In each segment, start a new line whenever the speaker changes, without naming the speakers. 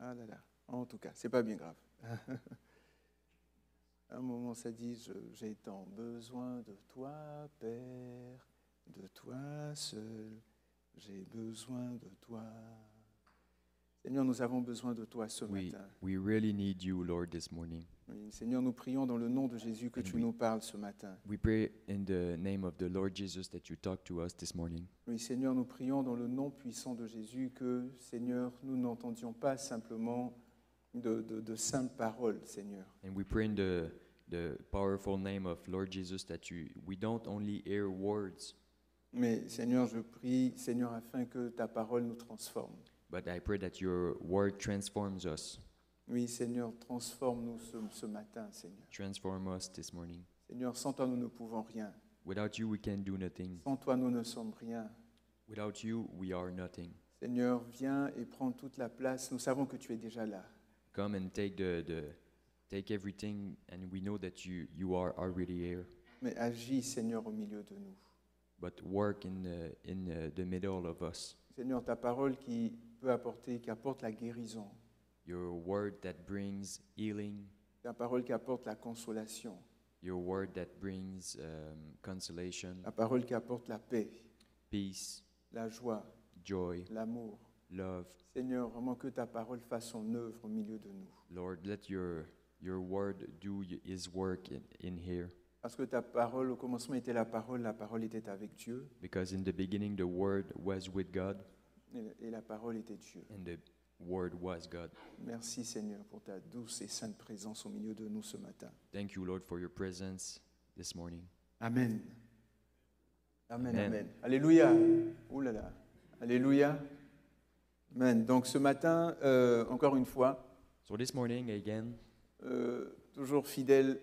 Ah là là, en tout cas, c'est pas bien grave. À un moment, ça dit, j'ai tant besoin de toi, Père, de toi seul, j'ai besoin de toi. Seigneur, nous avons besoin de toi ce
We,
matin.
we really need you, Lord, this morning.
Oui, Seigneur, nous prions dans le nom de Jésus que
And
tu
we-
nous parles ce matin.
We pray in the name of the Lord Jesus that you talk to us this morning.
Oui, Seigneur, nous prions dans le nom puissant de Jésus que, Seigneur, nous n'entendions pas simplement de simples paroles, Seigneur.
And we pray in the powerful name of Lord Jesus that we don't only hear words,
Mais, Seigneur, je prie, Seigneur, afin que ta parole nous transforme.
but I pray that your word transforms us.
Oui, Seigneur, transforme-nous ce matin, Seigneur.
Transform us this morning.
Seigneur, sans toi, nous ne pouvons rien.
Without you, we can do nothing.
Sans toi, nous ne sommes rien.
Without you, we are nothing.
Seigneur, viens et prends toute la place. Nous savons que tu es déjà là.
Come and take everything, and we know that you are already here.
Mais agis, Seigneur, au milieu de nous.
But work in the middle of us.
Seigneur, ta parole qui apporte la guérison.
Your word that brings healing.
Ta parole qui apporte la consolation.
Your word that brings consolation,
La parole qui apporte la paix,
peace,
la joie,
joy,
l'amour.
love.
Seigneur, vraiment que ta parole fasse son œuvre au milieu de nous.
Lord, let your word do his work in here.
Parce que ta parole, au commencement était la parole était avec Dieu,
Because in the beginning the word was with God,
et la parole était Dieu.
and the word was God.
Merci Seigneur pour ta douce et sainte présence au milieu de nous ce matin.
Thank you, Lord, for your presence this morning.
Amen. Amen,
Amen.
amen. Alléluia. Ouh là là. Alléluia. Amen. Donc ce matin, encore une fois,
So this morning again,
toujours fidèle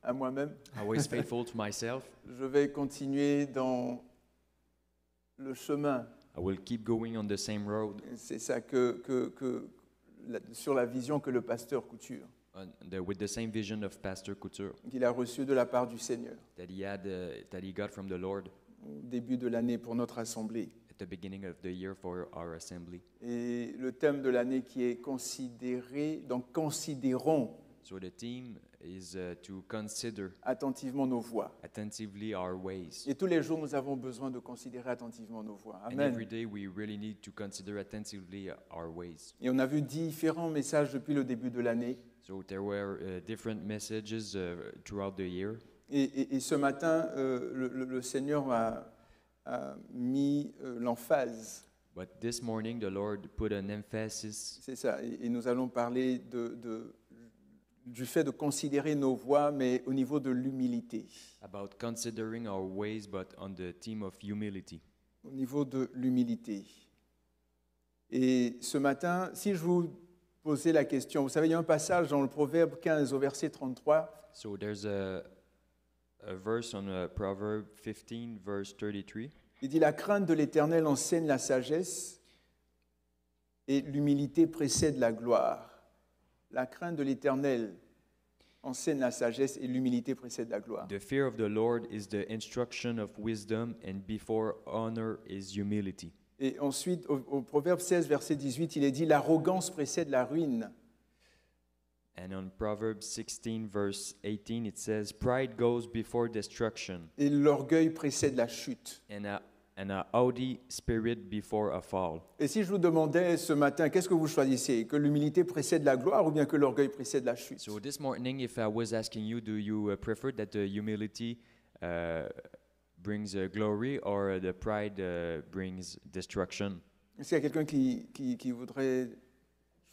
à moi-même,
always faithful to myself,
je vais continuer dans le chemin.
I will keep going on the same road,
C'est ça sur la vision que le pasteur Couture,
with the same vision of Pastor Couture
qu'il a reçue de la part du Seigneur
that he got from the Lord
au début de l'année pour notre assemblée.
at the beginning of the year for our assembly.
Et le thème de l'année qui est considéré, donc considérons
So the theme is to consider
attentivement nos voies.
attentively our ways.
Et tous les jours, nous avons besoin de considérer attentivement nos voies.
And
Amen.
every day we really need to consider attentively our ways.
Et on a vu différents messages depuis le début de l'année.
So there were different messages throughout the year.
Et ce matin, le Seigneur a mis l'emphase.
But this morning the Lord put an emphasis
C'est ça. Et nous allons parler du fait de considérer nos voies, mais au niveau de l'humilité.
about considering our ways, but on the theme of humility.
Au niveau de l'humilité. Et ce matin, si je vous posais la question, vous savez, il y a un passage dans le Proverbe 15 au verset 33
So there's a verse on Proverb 15, verse 33.
Il dit, la crainte de l'Éternel enseigne la sagesse et l'humilité précède la gloire. La crainte de l'Éternel enseigne la sagesse et l'humilité précède la gloire.
The fear of the Lord is the instruction of wisdom, and before honor is humility.
Et ensuite, au Proverbe 16, verset 18, il est dit, l'arrogance précède la ruine.
And on Proverbs 16, verse 18, it says, pride goes before destruction,
Et l'orgueil précède la chute.
and a haughty spirit before a fall.
Et si je vous demandais ce matin, qu'est-ce que vous choisissez? Que l'humilité précède la gloire ou bien que l'orgueil précède la chute?
So this morning, if I was asking you, do you prefer that the humility brings glory, or the pride brings destruction?
Est-ce qu'il y a quelqu'un qui voudrait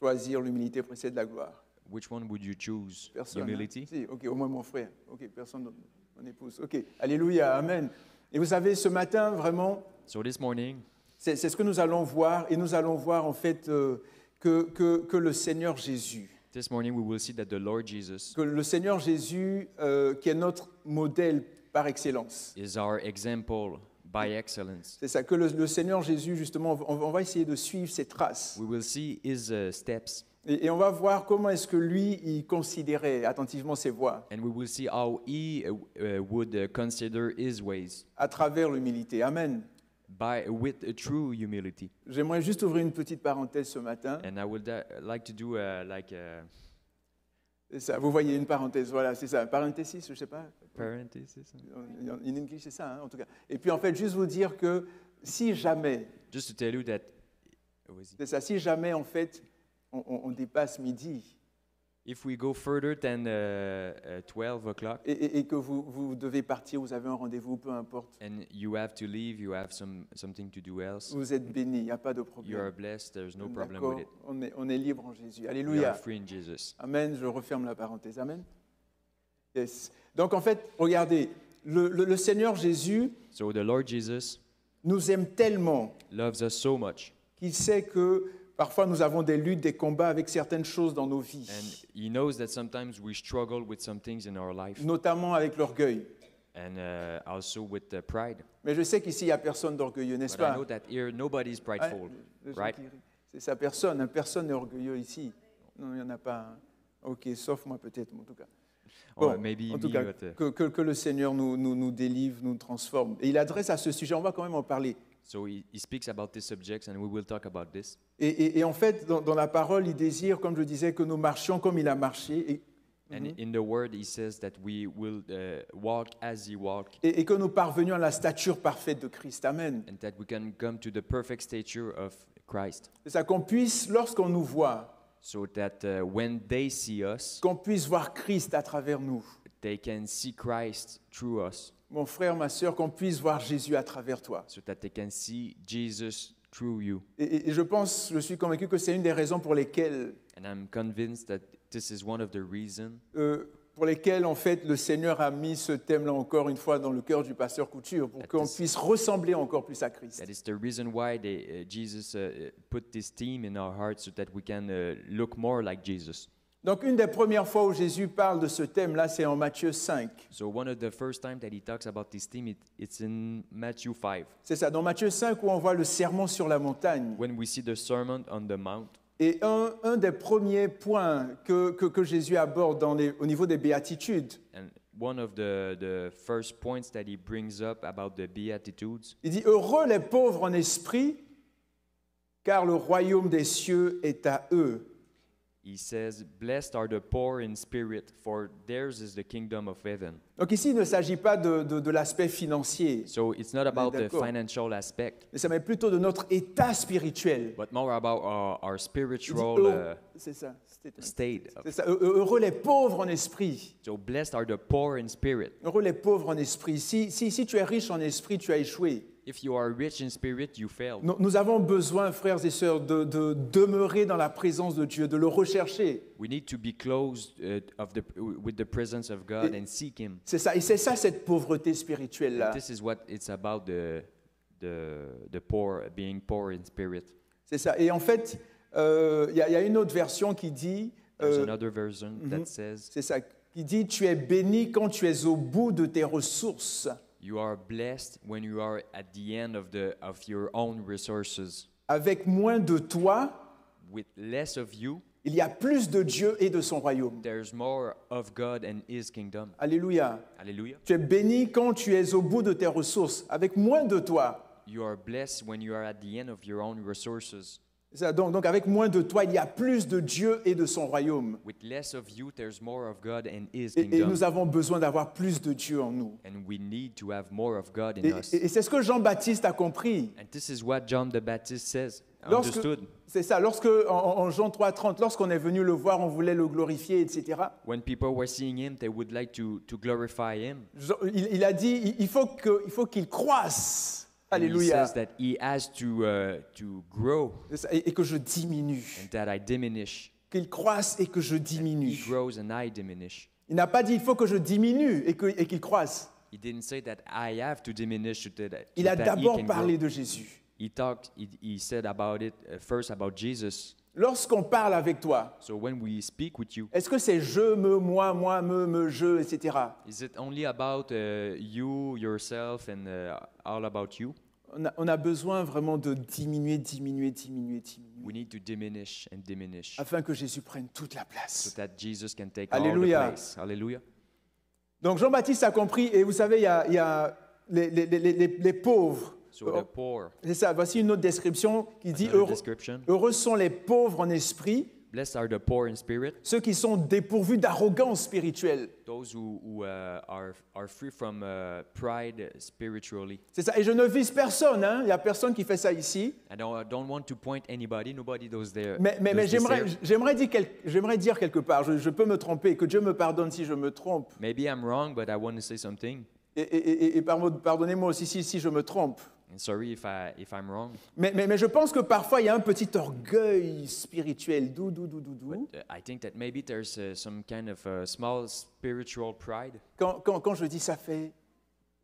choisir l'humilité précède la gloire?
Which one would you choose?
Personne. Hein?
Humility?
Si, ok, au moins mon frère. Ok, personne, mon épouse. Ok, alléluia, amen. Et vous savez, ce matin, vraiment,
So this morning,
c'est ce que nous allons voir. Et nous allons voir en fait que le Seigneur Jésus,
we will see that the Lord Jesus
que le Seigneur Jésus, qui est notre modèle par excellence.
is our example by excellence.
C'est ça, que le Seigneur Jésus, justement, on va essayer de suivre ses traces.
We will see his steps,
Et on va voir comment est-ce que lui, il considérait attentivement ses voies
and we will see how he would consider his ways
à travers l'humilité. Amen.
with a true humility.
J'aimerais juste ouvrir une petite parenthèse ce matin.
And I would like to do
C'est ça, vous voyez une parenthèse, voilà, c'est ça, parenthesis, je ne sais pas.
parenthesis.
In English, c'est ça, hein, en tout cas. Et puis en fait, juste vous dire que si jamais,
Just to tell you that
c'est ça, si jamais en fait on dépasse midi
if we go further than 12 o'clock
et que vous devez partir, vous avez un rendez-vous, peu importe,
and you have to leave, you have something to do else,
vous êtes bénis, il n'y a pas de
you are
problème.
blessed, there's no problem
D'accord,
with it.
on est libre en Jésus.
You are
Alléluia.
free in Jesus.
Amen, je referme la parenthèse. Amen. Yes. Donc en fait, regardez, le Seigneur Jésus
So the Lord Jesus
nous aime tellement
loves us so much,
qu'il sait que parfois nous avons des luttes, des combats avec certaines choses dans nos vies,
and He knows that sometimes we struggle with some things in our life,
notamment avec l'orgueil.
and also with pride.
Mais je sais qu'ici, il n'y a personne d'orgueilleux, n'est-ce
But I
pas?
know that here nobody's
Ouais,
prideful,
les gens
right?
qui rient. C'est ça, personne. Hein, personne n'est orgueilleux ici. Non, il n'y en a pas. Hein. Ok, sauf moi peut-être, mais en tout cas.
Or
Bon,
maybe
en tout
me,
cas,
but,
que le Seigneur nous délivre, nous transforme. Et il adresse à ce sujet, on va quand même en parler.
so he speaks about these subjects, and we will talk about this.
Et en fait, dans la parole, il désire, comme je disais, que nous marchions comme il a marché.
And in the word, he says that we will walk as he walked,
Et que nous parvenions à la stature parfaite de Christ. Amen.
and that we can come to the perfect stature of Christ,
C'est ça, qu'on puisse, lorsqu'on nous voit,
so that when they see us,
qu'on puisse voir Christ à travers nous.
they can see Christ through us,
Mon frère, ma sœur, qu'on puisse voir Jésus à travers toi.
so that they can see Jesus through you.
Et je suis convaincu que c'est une des raisons pour lesquelles,
And I'm convinced that this is one of the reasons
en fait, le Seigneur a mis ce thème-là encore une fois dans le cœur du pasteur Couture, pour
That
qu'on
is-
puisse ressembler encore plus à Christ.
that is the reason why Jesus put this theme in our hearts, so that we can look more like Jesus.
Donc, une des premières fois où Jésus parle de ce thème-là, c'est en Matthieu 5.
So one of the first time that he talks about this theme, it's in Matthew 5,
C'est ça, dans Matthieu 5 où on voit le sermon sur la montagne.
when we see the Sermon on the Mount.
Et un des premiers points que Jésus aborde au niveau des béatitudes,
And one of the first points that he brings up about the Beatitudes,
il dit « Heureux les pauvres en esprit, car le royaume des cieux est à eux.
he says, "Blessed are the poor in spirit, for theirs is the kingdom of heaven." »
Donc ici, il ne s'agit pas de l'aspect financier,
So it's not about the
d'accord.
financial aspect,
mais ça met plutôt de notre état spirituel.
but more about our
Il dit,
spiritual
c'est ça,
state.
c'est ça. Heureux les pauvres en esprit.
So blessed are the poor in spirit.
Heureux les pauvres en esprit. Si tu es riche en esprit, tu as échoué.
If you are rich in spirit, you fail.
Nous avons besoin, frères et sœurs, de demeurer dans la présence de Dieu, de le rechercher.
We need to be close with the presence of God and seek Him.
C'est ça, et c'est ça cette pauvreté spirituelle-là.
This is what it's about, the poor, being poor in spirit.
C'est ça. Et en fait, il y a une autre version qui dit,
There's another version that says,
c'est ça, qui dit, tu es béni quand tu es au bout de tes ressources.
"You are blessed when you are at the end of your own resources.
Avec moins de toi,
With less of you,
il y a plus de Dieu et de son royaume.
there's more of God and His kingdom."
Alléluia.
Hallelujah.
Tu es béni quand tu es au bout de tes ressources. Avec moins de toi.
You are blessed when you are at the end of your own resources.
C'est ça. Donc avec moins de toi, il y a plus de Dieu et de son royaume.
With less of you, there's more of God and His
Et
kingdom.
nous avons besoin d'avoir plus de Dieu en nous.
And we need to have more of God in
Et,
us.
et c'est ce que Jean-Baptiste a compris.
And this is what John the Baptist says,
Lorsque,
understood.
c'est ça, en Jean 3,30, lorsqu'on est venu le voir, on voulait le glorifier, etc.
When people were seeing Him, they would like to glorify Him.
Il a dit, il faut qu'il croisse.
And he
Alléluia.
says that He has to grow
C'est ça, et que je diminue.
and that I diminish.
Qu'il croisse et que je
He
diminue.
grows and I diminish.
Il n'a pas dit, il faut que je diminue et qu'il croisse.
He didn't say that I have to diminish so that
Il a
he
d'abord
can
parlé
grow.
de Jésus.
He said about it first about Jesus.
Lorsqu'on parle avec toi,
So when we speak with you,
est-ce que c'est je, me, moi, je, etc.
is it only about you, yourself, and all about you?
On a besoin vraiment de diminuer.
We need to diminish and diminish
Afin que Jésus prenne toute la
so
place.
that Jesus can take all the
Alléluia.
place. Hallelujah.
Donc Jean-Baptiste a compris, et vous savez, il y a les pauvres.
So the poor,
C'est ça, voici une autre description qui dit
another description.
heureux sont les pauvres en esprit,
Blessed are the poor in spirit,
ceux qui sont dépourvus d'arrogance spirituelle.
those who are free from pride spiritually.
C'est ça. Et je ne vise personne, hein. Il n'y a personne qui fait ça ici.
I don't want to point anybody. Nobody does there.
Mais
does this here.
j'aimerais dire quelque part, je peux me tromper, que Dieu me pardonne si je me trompe.
Maybe I'm wrong, but I want to say something.
Et pardonnez-moi aussi si je me trompe.
And sorry if I'm wrong.
Mais je pense que parfois il y a un petit orgueil spirituel.
But I think that maybe there's some kind of small spiritual pride
Quand je dis ça fait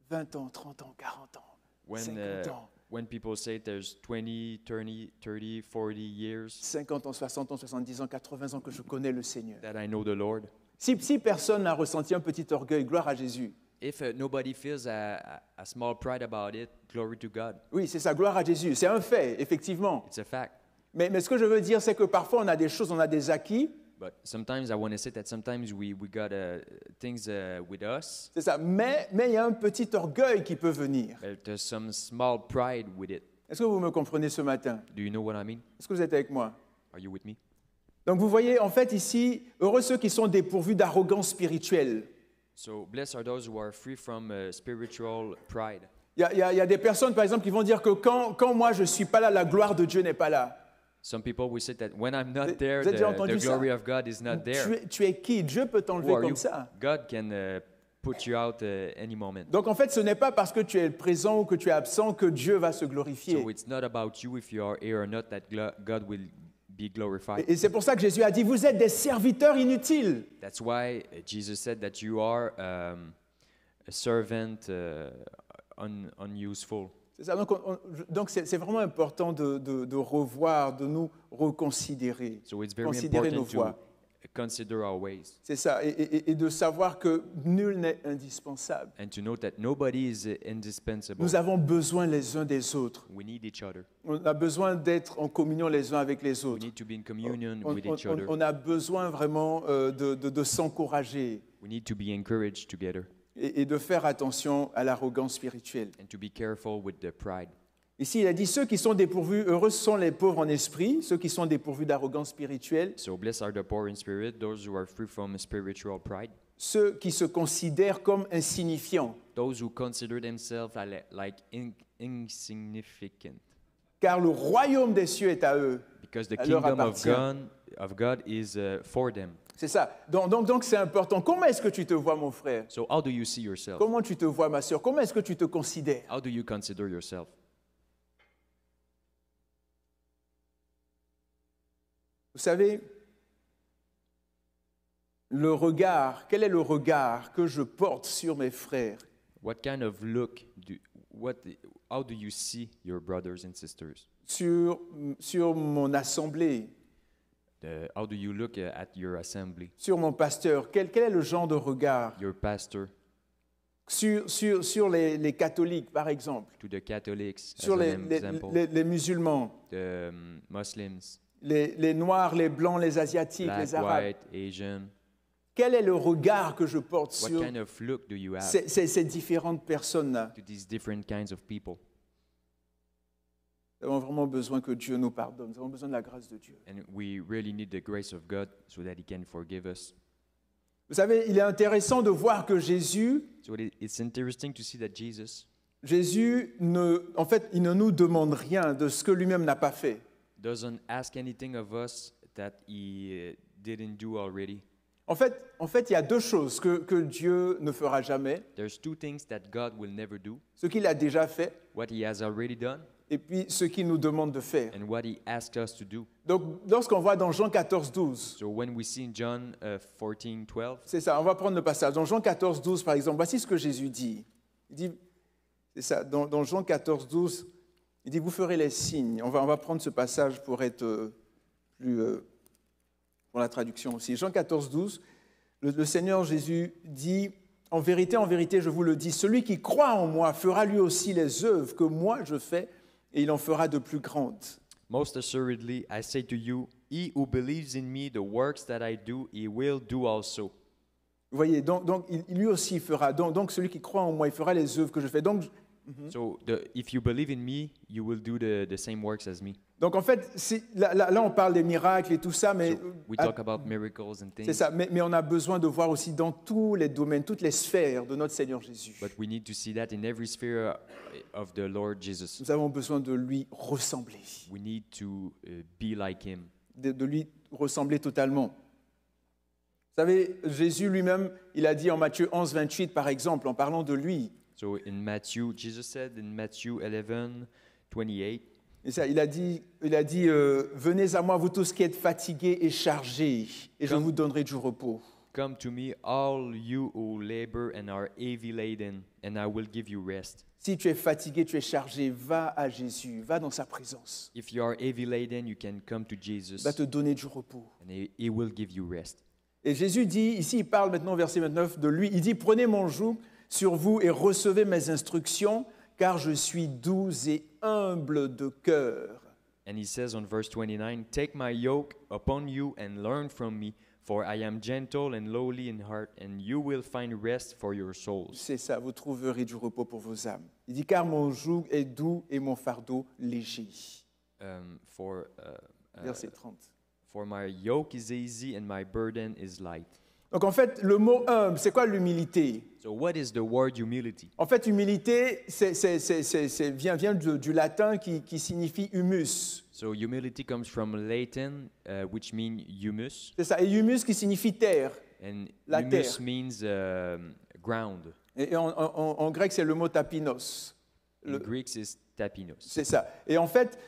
20 ans, 30 ans, 40 ans,
when
50 ans,
when people say there's 20, 30, 40 years
50 ans, 60 ans, 70 ans, 80 ans que je connais le Seigneur.
that I know the Lord.
Si personne n'a ressenti un petit orgueil, gloire à Jésus.
If nobody feels a small pride about it, glory to God.
Oui, c'est ça, gloire à Jésus. C'est un fait, effectivement.
It's a fact.
Mais ce que je veux dire, c'est que parfois on a des choses, on a des acquis.
But sometimes I want to say that sometimes we got things with us,
C'est ça. Mais il y a un petit orgueil qui peut venir.
but there's some small pride with it.
Est-ce que vous me comprenez ce matin?
Do you know what I mean?
Est-ce que vous êtes avec moi?
Are you with me?
Donc vous voyez, en fait, ici, heureux ceux qui sont dépourvus d'arrogance spirituelle.
So blessed are those who are free from spiritual pride.
Il y a des personnes, par exemple, qui vont dire que quand moi je ne suis pas là, la gloire de Dieu n'est pas là.
Some people will say that when I'm not
Vous
there,
avez déjà entendu
the
ça?
glory of God is not there.
Tu es qui? Dieu peut
Who
t'enlever
are
comme
you?
ça.
God can put you out any moment.
Donc en fait, ce n'est pas parce que tu es présent ou que tu es absent que Dieu va se glorifier.
So it's not about you if you are here or not that God will be glorified.
Et c'est pour ça que Jésus a dit, vous êtes des serviteurs inutiles.
That's why Jesus said that you are a servant unuseful.
C'est ça. Donc c'est vraiment important de revoir, de nous reconsidérer,
So it's very
considérer nos
important
voies.
to consider our ways
C'est ça. Et de savoir que nul n'est indispensable.
and to know that nobody is indispensable.
Nous avons besoin les uns des autres.
We need each other.
On a besoin d'être en communion les uns avec les
We
autres.
need to be in communion with each other.
On a besoin vraiment de s'encourager
We need to be encouraged together
et de faire attention à l'arrogance spirituelle.
and to be careful with the pride.
Ici, il a dit, ceux qui sont dépourvus, heureux sont les pauvres en esprit, ceux qui sont dépourvus d'arrogance spirituelle,
So blessed are the poor in spirit, those who are free from spiritual pride,
ceux qui se considèrent comme insignifiants,
those who consider themselves like insignificant,
car le royaume des cieux est à eux.
because the
leur
kingdom
appartient.
of God is for them.
C'est ça. Donc c'est important. Comment est-ce que tu te vois, mon frère?
So how do you see yourself?
Comment tu te vois, ma sœur? Comment est-ce que tu te considères?
How do you consider yourself?
Vous savez, le regard, quel est le regard que je porte sur mes frères?
What kind of look how do you see your brothers and sisters?
Sur mon assemblée,
How do you look at your assembly,
sur mon pasteur? Quel est le genre de regard?
your pastor,
Sur les catholiques, par exemple,
to the Catholics,
sur
as
les,
an
les-
example,
les musulmans,
the Muslims,
les noirs, les blancs, les asiatiques,
black,
les arabes?
white, Asian.
Quel est le regard que je porte
What
sur
kind of look do you have
ces différentes personnes-là?
to these different kinds of people?
Nous avons vraiment besoin que Dieu nous pardonne. Nous avons besoin de la grâce de Dieu.
And we really need the grace of God so that He can forgive us.
Vous savez, il est intéressant de voir que Jésus,
So it's interesting to see that Jesus
en fait, il ne nous demande rien de ce que lui-même n'a pas fait.
doesn't ask anything of us that He didn't do already.
En fait, il y a deux choses que Dieu ne fera jamais.
There's two things that God will never do:
Ce qu'il a déjà fait
what He has already done
et puis ce qu'il nous demande de faire.
and what He asked us to do.
Donc, lorsqu'on voit dans Jean 14, 12,
So when we see in John 14:12,
c'est ça, on va prendre le passage. Dans Jean 14, 12, par exemple, voici ce que Jésus dit. Il dit, c'est ça, dans Jean 14, 12, il dit, vous ferez les signes. On va prendre ce passage pour être plus... pour la traduction aussi. Jean 14, 12, le Seigneur Jésus dit, en vérité, je vous le dis, celui qui croit en moi fera lui aussi les œuvres que moi je fais, et il en fera de plus grandes.
most assuredly I say to you, he who believes in me, the works that I do, he will do also.
Vous voyez, donc lui aussi fera. Donc celui qui croit en moi, il fera les œuvres que je fais. Donc
So if you believe in me, you will do the same works as me.
Donc en fait, là, on parle des miracles et tout ça, mais
So we talk about miracles and
c'est
things,
ça. Mais on a besoin de voir aussi dans tous les domaines, toutes les sphères de notre Seigneur Jésus.
but we need to see that in every sphere of the Lord Jesus.
Nous avons besoin de lui ressembler,
We need to be like him.
de lui ressembler totalement. Vous savez, Jésus lui-même, il a dit en Matthieu 11, 28, par exemple, en parlant de lui,
So in Matthew, Jesus said in Matthew 11:28,
et ça, il a dit venez à moi, vous tous qui êtes fatigués et chargés, et je vous donnerai du repos.
"Come to me, all you who labor and are heavy laden, and I will give you rest."
Si tu es fatigué, tu es chargé, va à Jésus, va dans sa présence.
If you are heavy laden, you can come to Jesus,
Il va te donner du repos.
and he will give you rest.
Et Jésus dit, ici il parle maintenant, verset 29, de lui, il dit, prenez mon joug sur vous et recevez mes instructions, car je suis doux et humble de cœur.
And he says on verse 29, "Take my yoke upon you and learn from me, for I am gentle and lowly in heart, and you will find rest for your souls."
C'est ça, vous trouverez du repos pour vos âmes. Il dit, car mon joug est doux et mon fardeau léger. Verset 30.
For my yoke is easy and my burden is light.
Donc en fait, le mot humble, c'est quoi l'humilité?
So what is the word humility?
En fait, humilité, vient du latin qui signifie humus.
So humility comes from Latin, which means humus,
C'est ça, et humus qui signifie terre.
and
La
humus
terre.
means ground.
Et en grec, c'est le mot tapinos.
In Greek, it's tapinos.
C'est ça. Et en fait,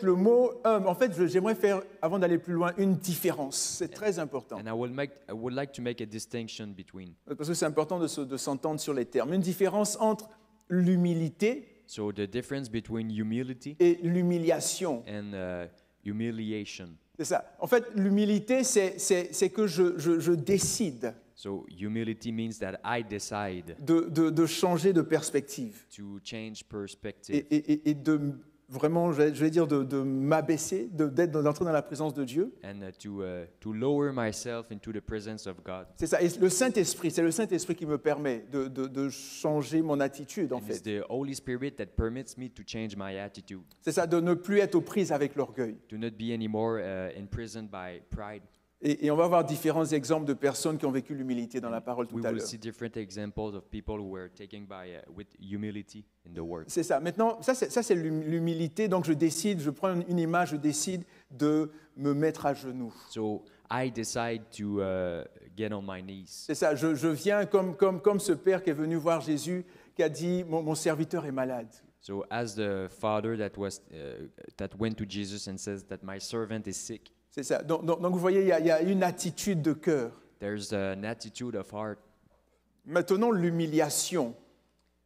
le mot humble, j'aimerais faire, avant d'aller plus loin, une différence. C'est très important.
And I would like to make a distinction between.
Parce que c'est important de s'entendre sur les termes. Une différence entre l'humilité
So the difference between humility
et l'humiliation.
and humiliation.
C'est ça. En fait, l'humilité, c'est que je décide
So humility means that I decide
de changer de perspective
to change perspective
et de vraiment, je vais dire, de m'abaisser, d'entrer dans la présence de Dieu.
and to lower myself into the presence of God.
C'est ça. Et le Saint-Esprit, c'est le Saint-Esprit qui me permet de changer mon attitude, en
And it's
fait.
the Holy Spirit that permits me to change my attitude,
C'est ça, de ne plus être aux prises avec l'orgueil.
to not be anymore imprisoned by pride.
Et on va voir différents exemples de personnes qui ont vécu l'humilité dans la parole tout
We
à
will
l'heure.
see different examples of people who were taken with humility in the Word.
C'est ça. Maintenant, ça c'est l'humilité. Donc je décide, je prends une image, je décide de me mettre à genoux.
So I decide to get on my knees.
C'est ça. Je viens comme ce père qui est venu voir Jésus, qui a dit mon serviteur est malade.
So as the father that went to Jesus and says that my servant is sick,
C'est ça. Donc vous voyez, il y a une attitude de cœur.
there's an attitude of heart.
Maintenant, l'humiliation.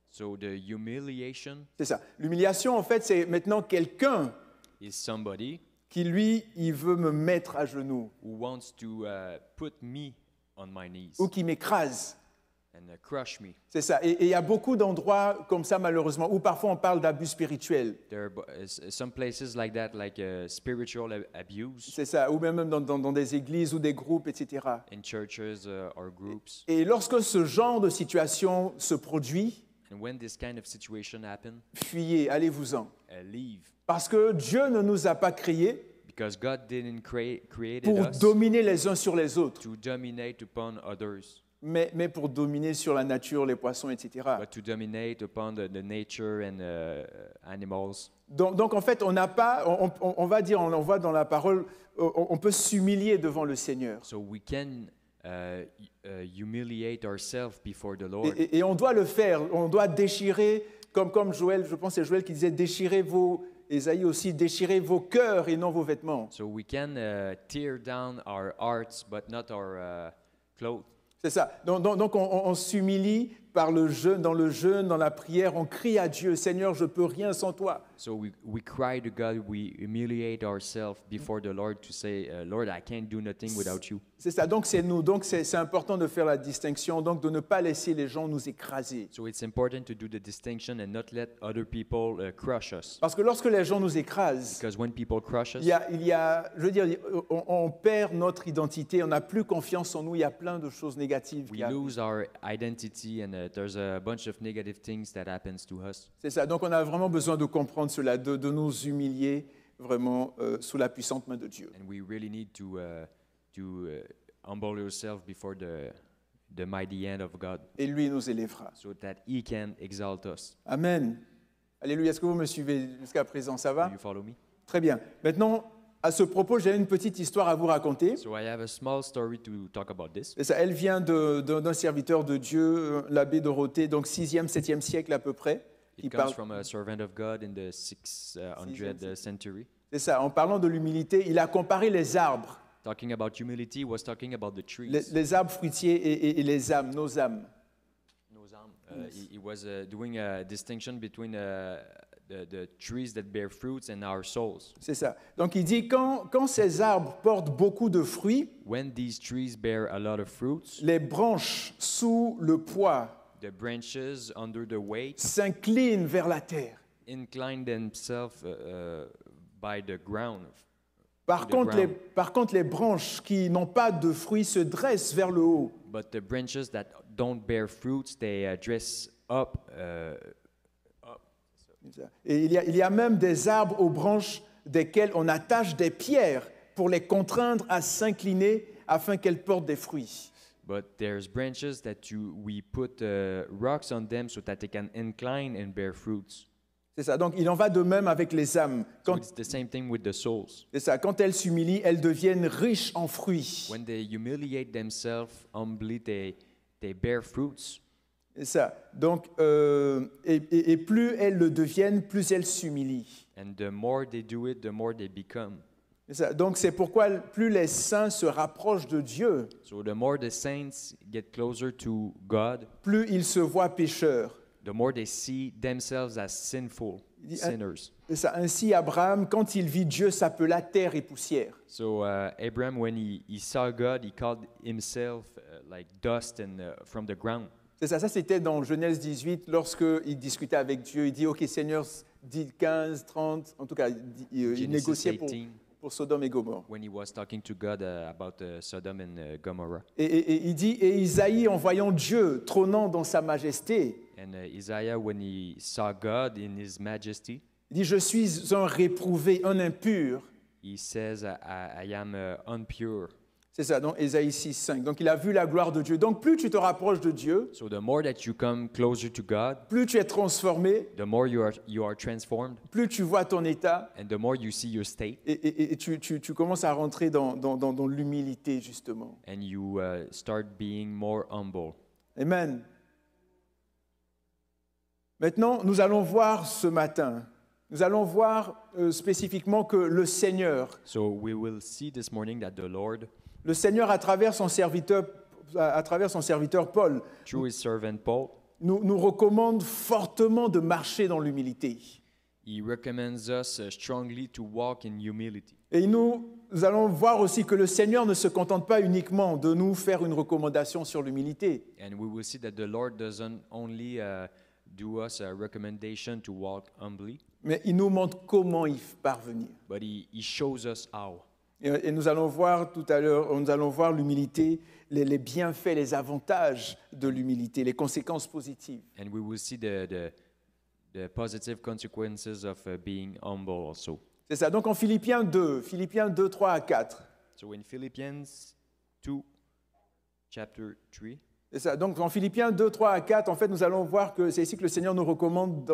So the humiliation
C'est ça. L'humiliation, en fait, c'est maintenant quelqu'un
is somebody
qui, lui, il veut me mettre à genoux
who wants to put me on my knees
ou qui m'écrase.
and crush me.
C'est ça. Et il y a beaucoup d'endroits comme ça, malheureusement, où parfois on parle d'abus spirituel.
There are some places like that, like spiritual abuse
C'est ça. Ou même dans des églises ou des groupes, etc.
in churches or groups.
Et lorsque ce genre de situation se produit,
And when this kind of situation happens,
fuyez, allez-vous-en.
leave.
Parce que Dieu ne nous a pas créés
Because God didn't create
pour
us
dominer les uns sur les autres,
to dominate upon others,
mais pour dominer sur la nature, les poissons, etc.
but to dominate upon the nature and animals.
Donc en fait, on n'a pas, on va dire, on voit dans la parole, on peut s'humilier devant le Seigneur.
So we can humiliate ourselves before the Lord.
Et on doit le faire, on doit déchirer, comme Joël, je pense que c'est Joël qui disait, déchirez Ésaïe aussi, déchirez vos cœurs et non vos vêtements.
So we can tear down our hearts, but not our clothes.
C'est ça. Donc on s'humilie par le jeûne, dans la prière, on crie à Dieu, Seigneur, je peux rien sans toi.
So we cry to God, we humiliate ourselves before the Lord to say, Lord, I can't do nothing without you.
C'est ça, donc c'est nous. Donc c'est important de faire la distinction, donc de ne pas laisser les gens nous écraser.
So it's important to do the distinction and not let other people crush us.
Parce que lorsque les gens nous écrasent,
Because when people crush us,
il y a, je veux dire, on perd notre identité, on n'a plus confiance en nous, il y a plein de choses négatives.
we lose our identity and there's a bunch of negative things that happens to us.
C'est ça. Donc on a vraiment besoin de comprendre cela, de nous humilier vraiment sous la puissante main de Dieu.
And we really need to humble yourself before the mighty hand of God
Et lui nous élèvera.
so that He can exalt us.
Amen. Alléluia. Est-ce que vous me suivez jusqu'à présent? Ça va?
Do you follow me?
Très bien. Maintenant, à ce propos, j'ai une petite histoire à vous raconter.
So I have a small story to talk about this.
Et ça, elle vient d'un serviteur de Dieu, l'abbé Dorothée, donc 6e, 7e siècle à peu près. Qui
It comes
parle,
from a servant of God in the 600th century.
c'est ça, en parlant de l'humilité, il a comparé les arbres,
Talking about humility, he was talking about the trees.
les arbres fruitiers et les âmes, nos âmes.
He was doing a distinction between the trees that bear fruits and our souls.
C'est ça. Donc il dit, quand ces arbres portent beaucoup de fruits,
When these trees bear a lot of fruits,
les branches sous le poids
the branches under the weight
s'inclinent vers la terre.
incline themselves by the ground.
Par
the
contre,
ground.
par contre, les branches qui n'ont pas de fruits se dressent vers le haut.
But the branches that don't bear fruits, they dress up.
Et il y a même des arbres aux branches desquels on attache des pierres pour les contraindre à s'incliner afin qu'elles portent des fruits.
But there's branches that we put rocks on them so that they can incline and bear fruits.
C'est ça. Donc il en va de même avec les âmes.
So it's the same thing with the souls.
C'est ça. Quand elles s'humilient, elles deviennent riches en fruits.
When they humiliate themselves humbly, they bear fruits.
C'est ça. Donc, et plus elles le deviennent, plus elles s'humilient.
And the more they do it, the more they become.
C'est ça. Donc c'est pourquoi plus les saints se rapprochent de Dieu,
So the more the saints get closer to God,
plus ils se voient pécheurs.
the more they see themselves as sinful sinners.
C'est ça. Ainsi, Abraham, quand il vit Dieu, s'appela terre et poussière.
So Abraham, when he saw God, he called himself like dust and from the ground.
C'est ça, c'était dans Genèse 18, lorsqu'il discutait avec Dieu. Il dit, OK, Seigneur, dit 15, 30, en tout cas, il
Genesis
négociait
18,
pour Sodome et Gomorrhe.
when he was talking to God about Sodom and Gomorrah.
Et il dit, et Isaïe, en voyant Dieu trônant dans sa majesté,
And Isaiah, when he saw God in his majesty,
il dit, je suis un réprouvé, un impur.
he says, I am unpure.
C'est ça, dans Ésaïe 6, 5. Donc il a vu la gloire de Dieu. Donc plus tu te rapproches de Dieu,
So the more that you come closer to God,
plus tu es transformé,
the more you are transformed,
plus tu vois ton état,
and the more you see your state,
et tu commences à rentrer dans l'humilité, justement.
and you start being more humble.
Amen. Maintenant, nous allons voir ce matin, nous allons voir spécifiquement que le Seigneur,
So we will see this morning that the Lord,
à travers son serviteur Paul,
through his servant Paul,
nous recommande fortement de marcher dans l'humilité.
he recommends us strongly to walk in humility.
Et nous allons voir aussi que le Seigneur ne se contente pas uniquement de nous faire une recommandation sur l'humilité,
And we will see that the Lord doesn't only do us a recommendation to walk humbly,
mais il nous montre comment y parvenir.
but he shows us how.
Et nous allons voir tout à l'heure, nous allons voir l'humilité, les bienfaits, les avantages de l'humilité, les conséquences positives.
And we will see the positive consequences of being humble also.
C'est ça. Donc en Philippiens 2, 3 à 4.
So in Philippians 2, chapter 3,
C'est ça. Donc en Philippiens 2, 3 à 4, en fait, nous allons voir que c'est ici que le Seigneur nous recommande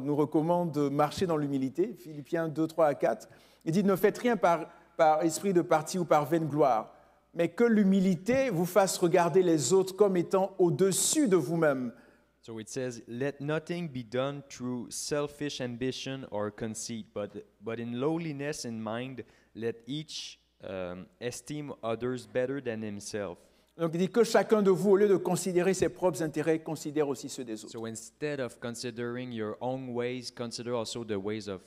nous recommande de marcher dans l'humilité. Philippiens 2, 3 à 4. Il dit, ne faites rien par esprit de parti ou par vaine gloire, mais que l'humilité vous fasse regarder les autres comme étant au-dessus de vous-même.
so it says, "Let nothing be done through selfish ambition or conceit, but in lowliness in mind, let each esteem others better than himself."
Donc il dit que chacun de vous, au lieu de considérer ses propres intérêts, considère aussi ceux des autres.
So instead of considering your own ways, consider also the ways of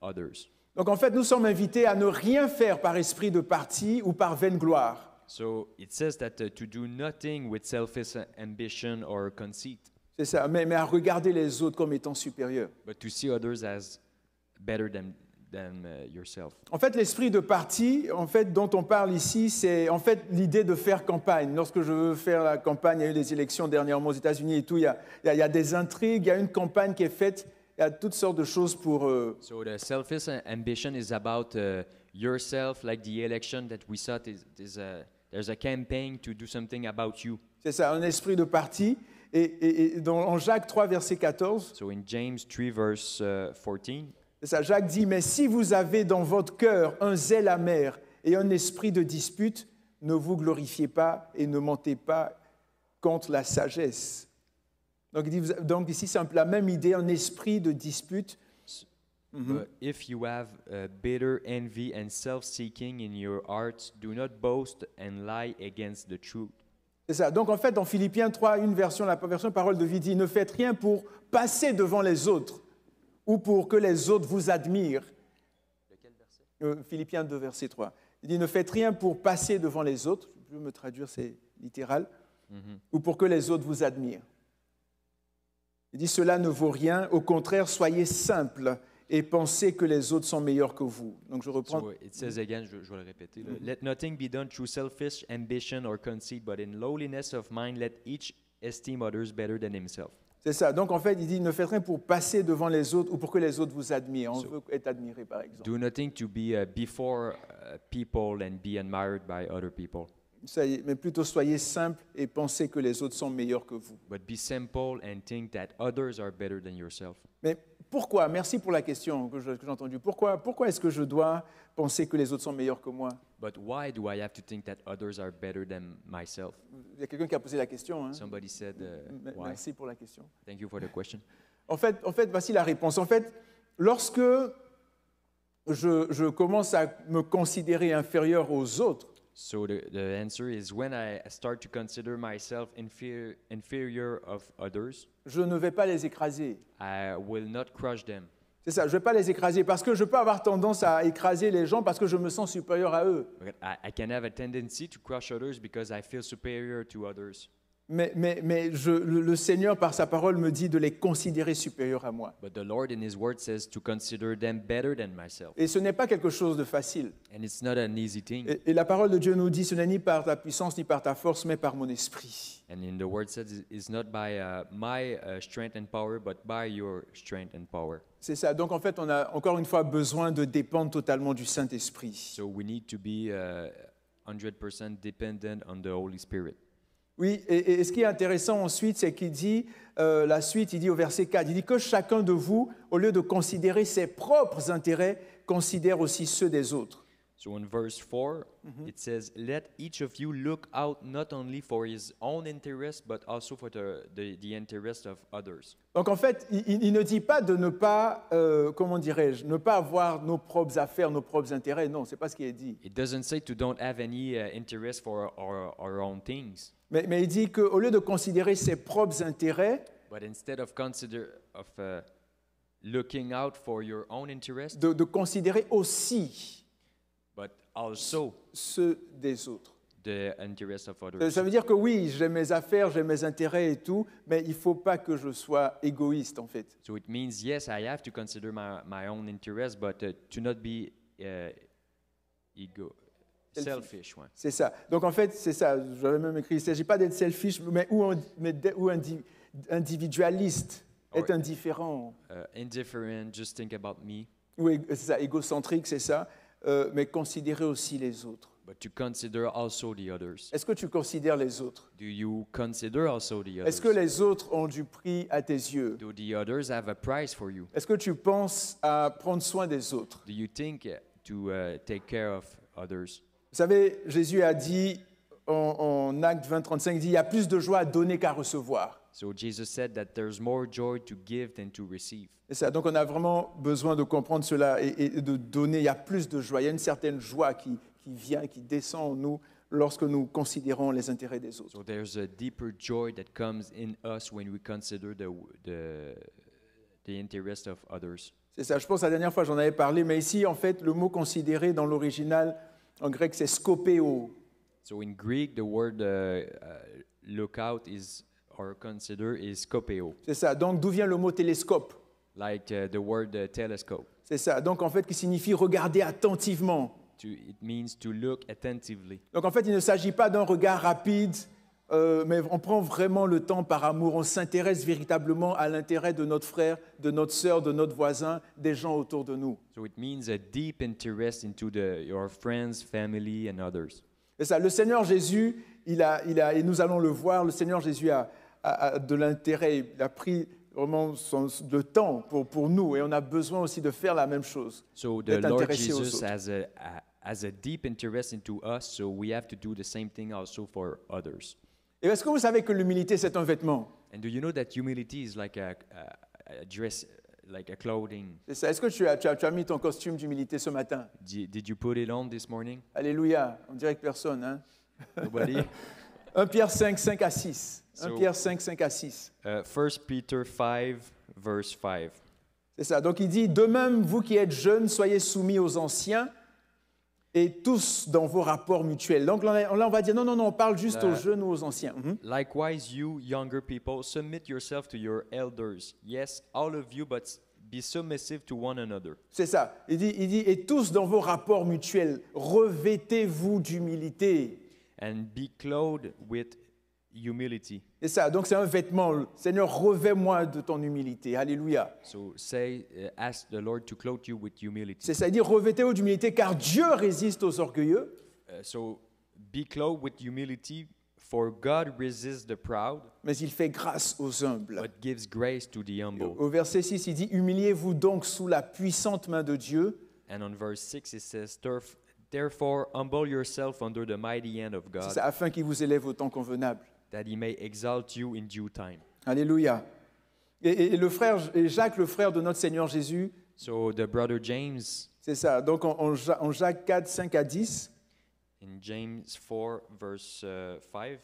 others.
Donc en fait, nous sommes invités à ne rien faire par esprit de parti ou par vaine gloire.
So it says that to do nothing with selfish ambition or conceit,
C'est ça, mais à regarder les autres comme étant supérieurs.
but to see others as better than than yourself.
En fait, l'esprit de parti, en fait, dont on parle ici, c'est en fait l'idée de faire campagne. Lorsque je veux faire la campagne, il y a eu des élections dernièrement aux États-Unis et tout, il y a des intrigues, il y a une campagne qui est faite, il y a toutes sortes de choses pour...
So the selfish ambition is about yourself, like the election that we saw. There's a campaign to do something about you.
C'est ça, un esprit de parti. Et en Jacques 3, verset 14,
So in James 3 verse 14,
c'est ça, Jacques dit, « Mais si vous avez dans votre cœur un zèle amer et un esprit de dispute, ne vous glorifiez pas et ne mentez pas contre la sagesse. » Donc ici, c'est la même idée, un esprit de dispute.
but if you have bitter envy and self-seeking in your hearts, do not boast and lie against the truth.
C'est ça. Donc en fait, dans Philippiens 3, une version, la version Parole de vie dit, « Ne faites rien pour passer devant les autres ou pour que les autres vous admirent. »
Lequel verset?
Philippiens 2, verset 3. Il dit, « Ne faites rien pour passer devant les autres. » Je vais me traduire, c'est littéral. Ou pour que les autres vous admirent. Il dit, « Cela ne vaut rien. Au contraire, soyez simples et pensez que les autres sont meilleurs que vous. » Donc je reprends.
So it says again, je vais le répéter. là, Let nothing be done through selfish ambition or conceit, but in lowliness of mind, let each esteem others better than himself.
C'est ça. Donc en fait, il dit, ne faites rien pour passer devant les autres ou pour que les autres vous admirent. On veut être admiré, par exemple.
Do nothing to be before people and be admired by other people,
Ça y est, mais plutôt soyez simples et pensez que les autres sont meilleurs que vous.
but be simple and think that others are better than yourself.
Mais pourquoi? Merci pour la question que j'ai entendue. Pourquoi est-ce que je dois penser que les autres sont meilleurs que moi?
But why do I have to think that others are better than myself?
Il y a quelqu'un qui a posé la question. Hein?
Somebody said, why?
Merci pour la question.
Thank you for the question.
En fait, voici la réponse. En fait, lorsque je commence à me considérer inférieur aux autres,
So the answer is when I start to consider myself inferior of others,
je ne vais pas les écraser.
I will not crush them.
C'est ça, je ne vais pas les écraser parce que je peux avoir tendance à écraser les gens parce que je me sens supérieur à eux.
But I can have a tendency to crush others because I feel superior to others.
Mais le Seigneur, par sa parole, me dit de les considérer supérieurs à moi.
But the Lord in His Word says to consider them better than myself.
Et ce n'est pas quelque chose de facile.
And it's not an easy thing.
Et la parole de Dieu nous dit, ce n'est ni par ta puissance ni par ta force, mais par mon esprit.
And in the Word says it's not by my strength and power, but by your strength and power.
C'est ça. Donc en fait, on a encore une fois besoin de dépendre totalement du Saint-Esprit.
So we need to be 100% dependent on the Holy Spirit.
Oui, et ce qui est intéressant ensuite, c'est qu'il dit, la suite, il dit au verset 4, il dit que chacun de vous, au lieu de considérer ses propres intérêts, considère aussi ceux des autres.
So in verse 4, it says, "Let each of you look out not only for his own interest, but also for the interest of others."
Donc en fait, il ne dit pas de ne pas, comment dirais-je, ne pas avoir nos propres affaires, nos propres intérêts. Non, c'est pas ce qui est dit.
It doesn't say to don't have any interest for our own things,
Mais il dit qu'au lieu de considérer ses propres intérêts,
but instead of looking out for your own interest,
de considérer aussi
but also
ceux des autres.
the interest of others.
Ça veut dire que oui, j'ai mes affaires, j'ai mes intérêts et tout, mais il ne faut pas que je sois égoïste en fait.
So it means, yes, I have to consider my own interest, but to not be selfish. Ouais.
C'est ça. Donc en fait, c'est ça. J'avais même écrit, il ne s'agit pas d'être selfish, mais ou individualiste, être indifférent.
Indifferent, just think about me.
Oui, c'est ça, égocentrique, c'est ça. Mais considérer aussi les autres.
But to consider also the others.
Est-ce que tu considères les autres?
Do you consider also the others?
Est-ce que les autres ont du prix à tes yeux?
Do the others have a price for you?
Est-ce que tu penses à prendre soin des autres?
Do you think to take care of others?
Vous savez, Jésus a dit en Actes 20, 35, il dit, il y a plus de joie à donner qu'à recevoir.
So Jesus said that there's more joy to give than to receive.
C'est ça. Donc on a vraiment besoin de comprendre cela et de donner. Il y a plus de joie. Il y a une certaine joie qui vient, qui descend en nous lorsque nous considérons les intérêts des autres.
So there's a deeper joy that comes in us when we consider the interest of others.
C'est ça. Je pense que la dernière fois j'en avais parlé, mais ici en fait le mot considérer dans l'original en grec c'est skopéo.
So in Greek, the word look out is or consider is skopeo,
C'est ça. Donc d'où vient le mot télescope?
like the word telescope.
C'est ça. Donc, en fait, qui signifie regarder attentivement.
It means to look attentively.
Donc, en fait, il ne s'agit pas d'un regard rapide, mais on prend vraiment le temps par amour. On s'intéresse véritablement à l'intérêt de notre frère, de notre sœur, de notre voisin, des gens autour de nous.
So it means a deep interest into your friends, family, and others.
C'est ça. Le Seigneur Jésus, et nous allons le voir, le Seigneur Jésus a de l'intérêt. Il a pris vraiment le temps pour nous, et on a besoin aussi de faire la même chose.
So the
D'être
Lord
intéressé aux
Jesus
autres.
has a deep interest into us, so we have to do the same thing also for others.
Et est-ce que vous savez que l'humilité, c'est un vêtement?
And do you know that humility is like a dress, like a clothing?
C'est ça. Est-ce que tu as mis ton costume d'humilité ce matin?
Did you put it on this morning?
Alléluia. On dirait que personne, hein?
Nobody?
1 Pierre 5, 5 à 6. 1
So-
Pierre 5, 5 à 6.
1 Peter 5, verse 5.
C'est ça. Donc il dit, de même, vous qui êtes jeunes, soyez soumis aux anciens et tous dans vos rapports mutuels. Donc là, on va dire, non, on parle juste aux jeunes ou aux anciens. Mhm.
Likewise, you younger people, submit yourself to your elders. Yes, all of you, but be submissive to one another.
C'est ça. Il dit, et tous dans vos rapports mutuels, revêtez-vous d'humilité.
And be clothed with humility.
C'est ça. Donc c'est un vêtement. Seigneur, revêt-moi de ton humilité. Alléluia.
So ask the Lord to clothe you with humility.
C'est ça. Il dit, revêtez-vous d'humilité, car Dieu résiste aux orgueilleux,
So be clothed with humility, for God resists the proud,
mais il fait grâce aux humbles.
but gives grace to the humble.
Au verset 6, il dit, humiliez-vous donc sous la puissante main de Dieu,
And on verse 6 it says, Therefore humble yourself under the mighty hand of
c'est
God,
ça, afin qu'il vous élève au temps convenable.
that he may exalt you in due time.
Alléluia. Et Jacques, le frère de notre Seigneur Jésus,
So the brother James,
c'est ça. Donc en Jacques 4, 5 à 10,
in James 4, verse 5,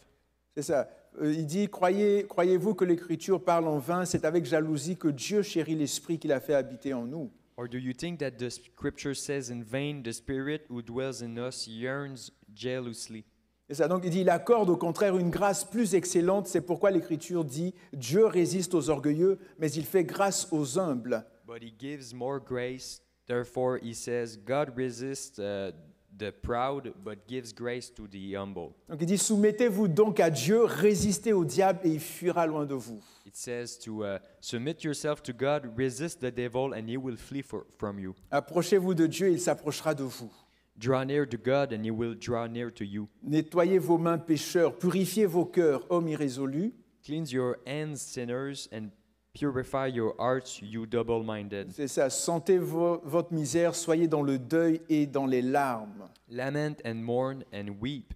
c'est ça. Il dit, croyez-vous que l'Écriture parle en vain? C'est avec jalousie que Dieu chérit l'Esprit qu'il a fait habiter en nous.
or do you think that the scripture says in vain, the Spirit who dwells in us yearns jealously?
C'est ça. Donc il dit, il accorde au contraire une grâce plus excellente. C'est pourquoi l'Écriture dit, Dieu résiste aux orgueilleux, mais il fait grâce aux humbles.
But he gives more grace. Therefore, he says, God resists the proud, but gives grace to the humble.
Donc il dit, soumettez-vous donc à Dieu, résistez au diable et il fuira loin de vous.
It says to submit yourself to God, resist the devil, and he will flee from you.
Approchez-vous de Dieu et il s'approchera de vous.
Draw near to God, and he will draw near to you.
Nettoyez vos mains pécheurs, purifiez vos cœurs, hommes irrésolus.
Cleanse your hands, sinners, and purify your hearts, you double-minded.
C'est ça, sentez votre misère, soyez dans le deuil et dans les larmes.
Lament and mourn and weep.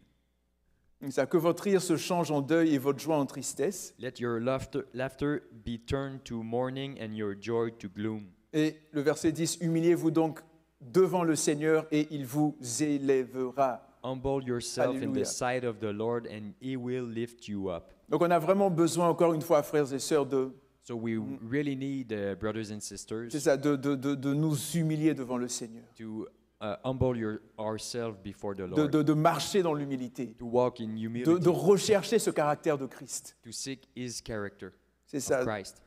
C'est ça, que votre rire se change en deuil et votre joie en tristesse.
Let your laughter be turned to mourning and your joy to gloom.
Et le verset 10, humiliez-vous donc devant le Seigneur et il vous élèvera.
Humble yourself in
Alléluia.
the sight of the Lord, and he will lift you up.
Donc on a vraiment besoin, encore une fois, frères et sœurs,
So we really need, brothers and sisters,
c'est ça, de nous humilier devant le Seigneur,
to humble ourselves before the Lord,
de marcher dans l'humilité,
to walk in humility,
de rechercher ce caractère de Christ.
to seek his character
C'est
of
ça.
Christ.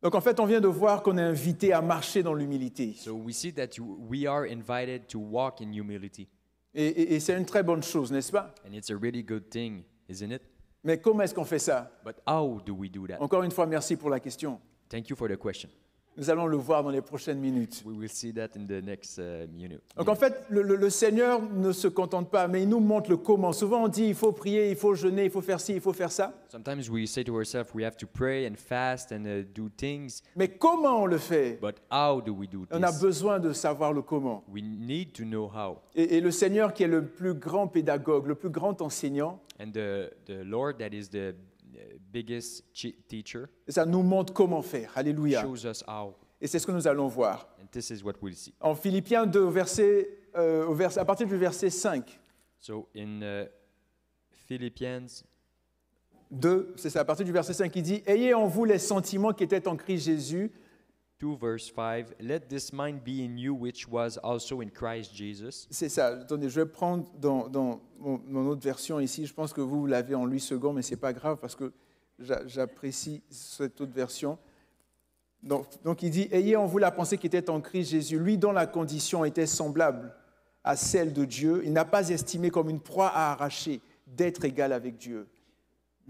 Donc en fait, on vient de voir qu'on est invité à marcher dans l'humilité.
So we see that we are invited to walk in humility,
Et c'est une très bonne chose, n'est-ce pas?
and it's a really good thing, isn't it?
Mais comment est-ce qu'on fait ça?
But how do we do that?
Encore une fois, merci pour la question.
Thank you for the question.
Nous allons le voir dans les prochaines minutes.
We will see that in the next minute.
Donc en fait, le Seigneur ne se contente pas, mais il nous montre le comment. Souvent on dit il faut prier, il faut jeûner, il faut faire ci, il faut faire ça.
Sometimes we say to ourselves, we have to pray and fast and do things,
Mais comment on le fait?
but how do we do
On a
this?
besoin de savoir le comment.
We need to know how.
Et le Seigneur qui est le plus grand pédagogue, le plus grand enseignant,
And the Lord, that is the biggest teacher,
ça nous montre comment faire. Alléluia.
shows us how.
Et c'est ce que nous allons voir.
And this is what we'll see.
En Philippiens 2, à partir du verset 5.
So in Philippians
2, c'est ça, à partir du verset 5, il dit « Ayez en vous les sentiments qui étaient en Christ Jésus,
2 verse 5, let this mind be in you which was also in Christ Jesus.
c'est ça. Attendez, je vais prendre dans mon autre version ici. Je pense que vous l'avez en 8 secondes, mais ce n'est pas grave parce que j'apprécie cette autre version. Donc il dit, ayez en vous la pensée qui était en Christ Jésus, lui dont la condition était semblable à celle de Dieu. Il n'a pas estimé comme une proie à arracher d'être égal avec Dieu.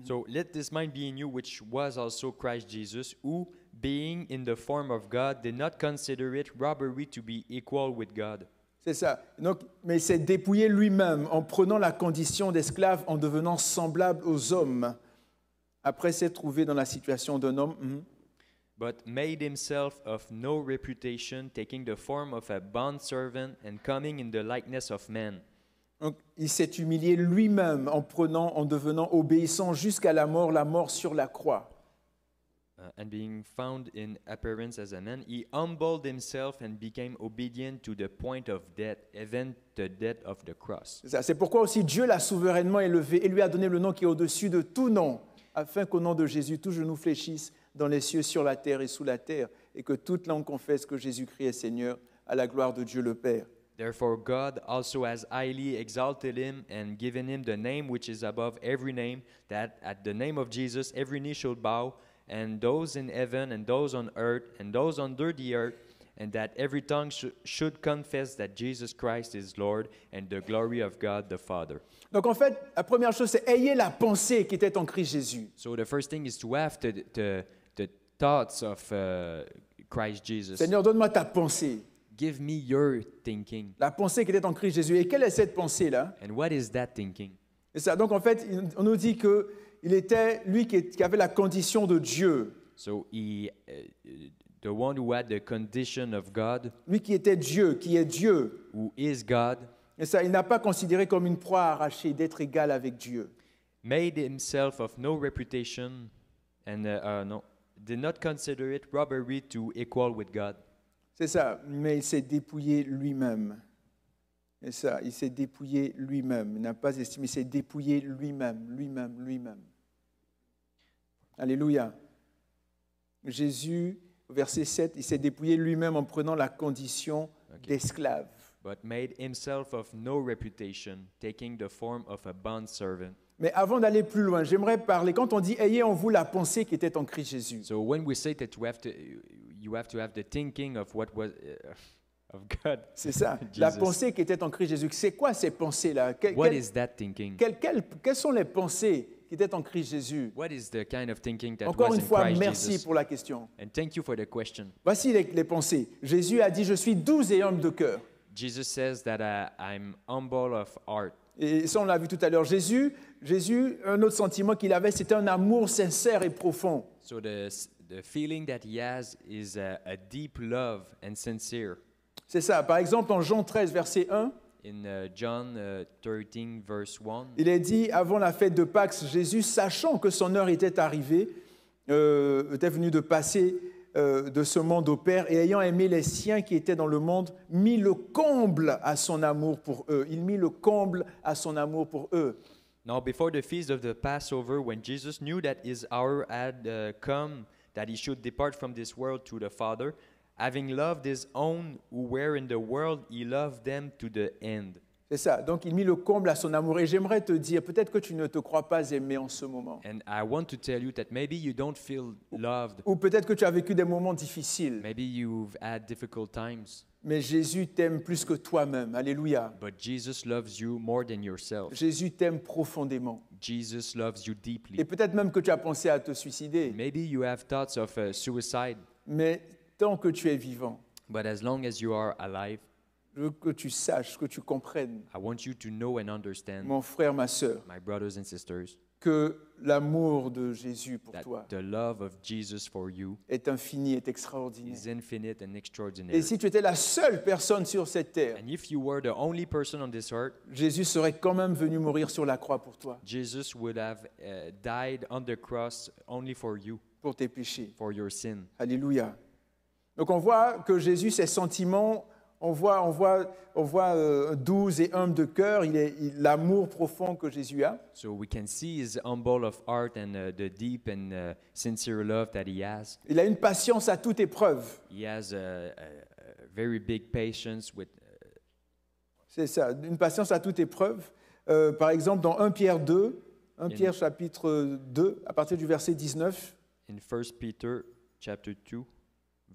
So let this mind be in you, which was also Christ Jesus, who, being in the form of God, did not consider it robbery to be equal with God.
C'est ça. Donc, mais il s'est dépouillé lui-même en prenant la condition d'esclave, en devenant semblable aux hommes. Après s'être trouvé dans la situation d'un homme,
But made himself of no reputation, taking the form of a bondservant and coming in the likeness of men.
donc, il s'est humilié lui-même en devenant obéissant jusqu'à la mort sur la croix.
And being found in appearance as a man, he humbled himself and became obedient to the point of death, even the death of the cross.
C'est ça. C'est pourquoi aussi Dieu l'a souverainement élevé et lui a donné le nom qui est au-dessus de tout nom, afin qu'au nom de Jésus, tout genou fléchisse dans les cieux, sur la terre et sous la terre, et que toute langue confesse que Jésus-Christ est Seigneur, à la gloire de Dieu le Père.
Therefore God also has highly exalted him and given him the name which is above every name, that at the name of Jesus every knee should bow, and those in heaven and those on earth and those under the earth, and that every tongue should confess that Jesus Christ is Lord, and the glory of God the Father.
Donc en fait, la première chose, c'est ayez la pensée qui était en Christ Jésus.
So the first thing is to have the thoughts of Christ Jesus.
Seigneur, donne-moi ta pensée.
Give me your thinking.
La pensée qui était en Christ Jésus. Et quelle est cette pensée-là?
And what is that thinking?
Et ça, donc en fait, on nous dit qu'il était lui qui avait la condition de Dieu.
So he, the one who had the condition of God,
Lui qui était Dieu, qui est Dieu.
who is God,
Et ça, il n'a pas considéré comme une proie à arracher d'être égal avec Dieu.
made himself of no reputation and did not consider it robbery to equal with God.
C'est ça, mais il s'est dépouillé lui-même. Et ça, il s'est dépouillé lui-même. Il n'a pas estimé, il s'est dépouillé lui-même. Alléluia. Jésus, au verset 7, il s'est dépouillé lui-même en prenant la condition d'esclave.
But made himself of no reputation, taking the form of a bondservant.
Mais avant d'aller plus loin, j'aimerais parler, quand on dit « ayez en vous la pensée qui était en Christ Jésus
So when we say that you have to have the thinking of what was of God. »,
c'est ça, la
Jesus.
pensée qui était en Christ Jésus. C'est quoi ces pensées-là?
What is that thinking?
Quelles sont les pensées qui étaient en Christ Jésus?
What is the kind of thinking that
Encore
was
une
in
fois,
Christ
merci
Jesus?
pour la question.
And thank you for the question.
Voici les pensées. Jésus a dit « je suis doux et humble de cœur ».
Jesus says that I'm humble of heart.
Et ça, on l'a vu tout à l'heure. Jésus, un autre sentiment qu'il avait, c'était un amour sincère et profond.
So the feeling that he has is a deep love and sincere.
C'est ça. Par exemple, en Jean 13, verset 1,
In John 13, verse 1,
il est dit, avant la fête de Pâques, Jésus, sachant que son heure était arrivée, était venu de passer de ce monde au Père, et ayant aimé les siens qui étaient dans le monde, mit le comble à son amour pour eux. Il mit le comble à son amour pour eux.
Now before the feast of the Passover, when Jesus knew that his hour had come, that he should depart from this world to the Father, having loved his own who were in the world, he loved them to the end.
C'est ça. Donc, il mit le comble à son amour. Et j'aimerais te dire, peut-être que tu ne te crois pas aimé en ce moment.
And I want to tell you that maybe you don't feel loved.
Ou peut-être que tu as vécu des moments difficiles.
Maybe you've had difficult times.
Mais Jésus t'aime plus que toi-même. Alléluia.
But Jesus loves you more than yourself.
Jésus t'aime profondément.
Jesus loves you
Et
deeply.
peut-être même que tu as pensé à te suicider.
Maybe you have thoughts of suicide,
Mais tant que tu es vivant,
but as long as you are alive,
je veux que tu saches, que tu comprennes,
I want you to know and understand,
mon frère, ma sœur,
my brothers and sisters,
que l'amour de Jésus pour
that
toi
the love of Jesus for you
est infini, est extraordinaire.
is infinite and
Et
extraordinary.
si tu étais la seule personne sur cette terre,
And if you were the only person on this earth,
Jésus serait quand même venu mourir sur la croix pour toi,
Jesus would have died on the cross only for you,
pour tes péchés.
for your sin.
Alléluia. Donc on voit que Jésus, ses sentiments, on voit doux et humble de cœur, l'amour profond que Jésus a.
So we can see his humble of heart and the deep and sincere love that he has.
Il a une patience à toute épreuve.
He has a very big patience with.
C'est ça, une patience à toute épreuve. Par exemple, dans 1 Pierre 2, 1 Pierre chapitre 2, à partir du verset 19,
In 1 Peter chapter 2,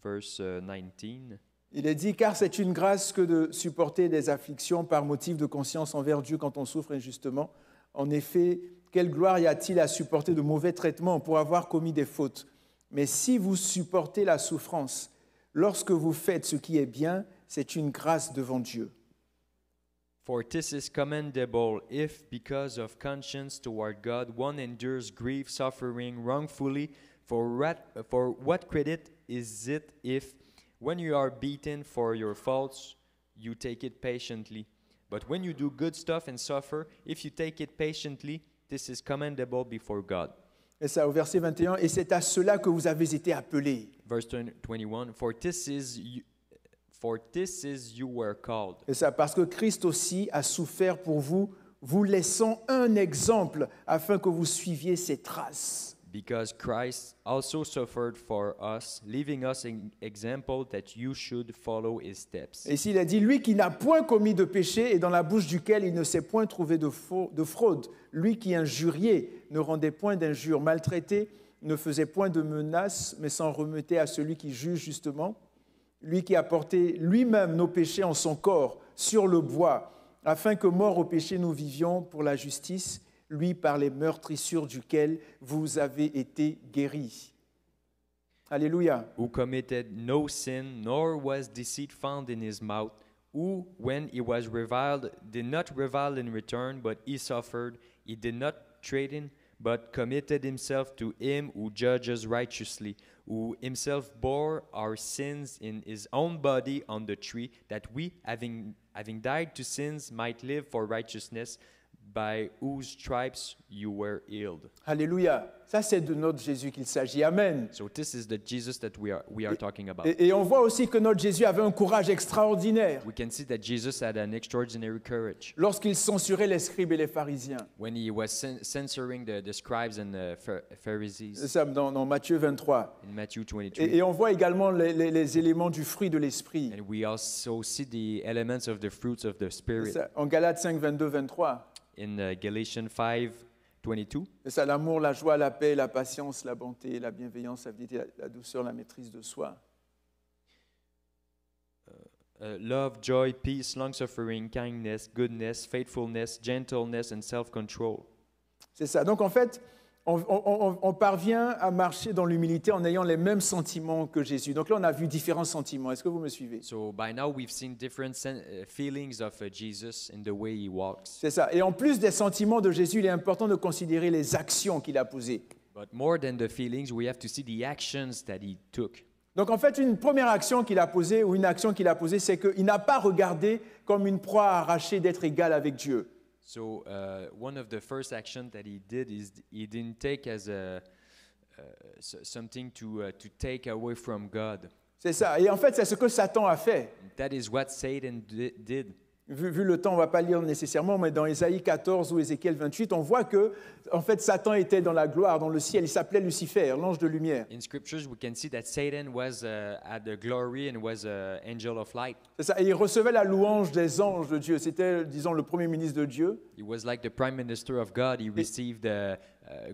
verse 19.
Il est dit, car c'est une grâce que de supporter des afflictions par motif de conscience envers Dieu quand on souffre injustement. En effet, quelle gloire y a-t-il à supporter de mauvais traitements pour avoir commis des fautes? Mais si vous supportez la souffrance, lorsque vous faites ce qui est bien, c'est une grâce devant Dieu.
For this is commendable if, because of conscience toward God, one endures grief, suffering wrongfully. For what credit is it if, when you are beaten for your faults, you take it patiently? But when you do good stuff and suffer, if you take it patiently, this is commendable before God.
Et ça, au verset 21, et c'est à cela que vous avez été appelés.
Verse 21, for this is you were called.
Et ça, parce que Christ aussi a souffert pour vous, vous laissant un exemple afin que vous suiviez ses traces.
Because Christ also suffered for us, leaving us an example that you should follow his steps.
Et ici, il a dit, lui qui n'a point commis de péché et dans la bouche duquel il ne s'est point trouvé de fraude, lui qui injuriait, ne rendait point d'injures, maltraité, ne faisait point de menaces, mais s'en remettait à celui qui juge justement, lui qui a porté lui-même nos péchés en son corps sur le bois, afin que mort au péché nous vivions pour la justice, lui par les meurtrissures duquel vous avez été guéris. Alléluia.
Who committed no sin, nor was deceit found in his mouth, who, when he was reviled, did not revile in return, but he suffered. He did not threaten, but committed himself to him who judges righteously, who himself bore our sins in his own body on the tree, that we, having died to sins, might live for righteousness, by whose stripes you were healed.
Alléluia. Ça, c'est de notre Jésus qu'il s'agit. Amen.
So this is the Jesus that we are talking about.
Et on voit aussi que notre Jésus avait un courage extraordinaire
We can see that Jesus had an extraordinary courage
lorsqu'il censurait les scribes et les pharisiens.
when he was censoring the scribes and the
C'est
Pharisees
ça, dans Matthieu 23.
in Matthew 23.
Et on voit également les éléments du fruit de l'esprit.
And we also see the elements of the fruits of the
C'est
Spirit
ça, en Galates 5, 22, 23.
in Galatians 5:22.
C'est ça, l'amour, la joie, la paix, la patience, la bonté, la bienveillance, la fidélité, la douceur, la maîtrise de soi.
Love, joy, peace, long-suffering, kindness, goodness, faithfulness, gentleness, and self-control.
C'est ça. Donc en fait, on parvient à marcher dans l'humilité en ayant les mêmes sentiments que Jésus. Donc là, on a vu différents sentiments. Est-ce que vous me suivez?
So by now we've seen different feelings of Jesus in the way he walks.
C'est ça. Et en plus des sentiments de Jésus, il est important de considérer les actions qu'il a posées.
But more than the feelings, we have to see the actions that he took.
Donc en fait, une première action qu'il a posée, ou une action qu'il a posée, c'est qu'il n'a pas regardé comme une proie arrachée d'être égal avec Dieu.
So one of the first actions that he did is he didn't take as something to take away from God.
C'est ça. Et en fait, c'est ce que Satan a fait.
That is what Satan did.
Vu le temps, on ne va pas lire nécessairement, mais dans Ésaïe 14 ou Ézéchiel 28, on voit que en fait, Satan était dans la gloire, dans le ciel. Il s'appelait Lucifer, l'ange de lumière.
In scriptures, we can see that Satan was at the glory and was an angel of light.
C'est ça. Et il recevait la louange des anges de Dieu. C'était, disons, le premier ministre de Dieu.
He was like the prime minister of God. He received the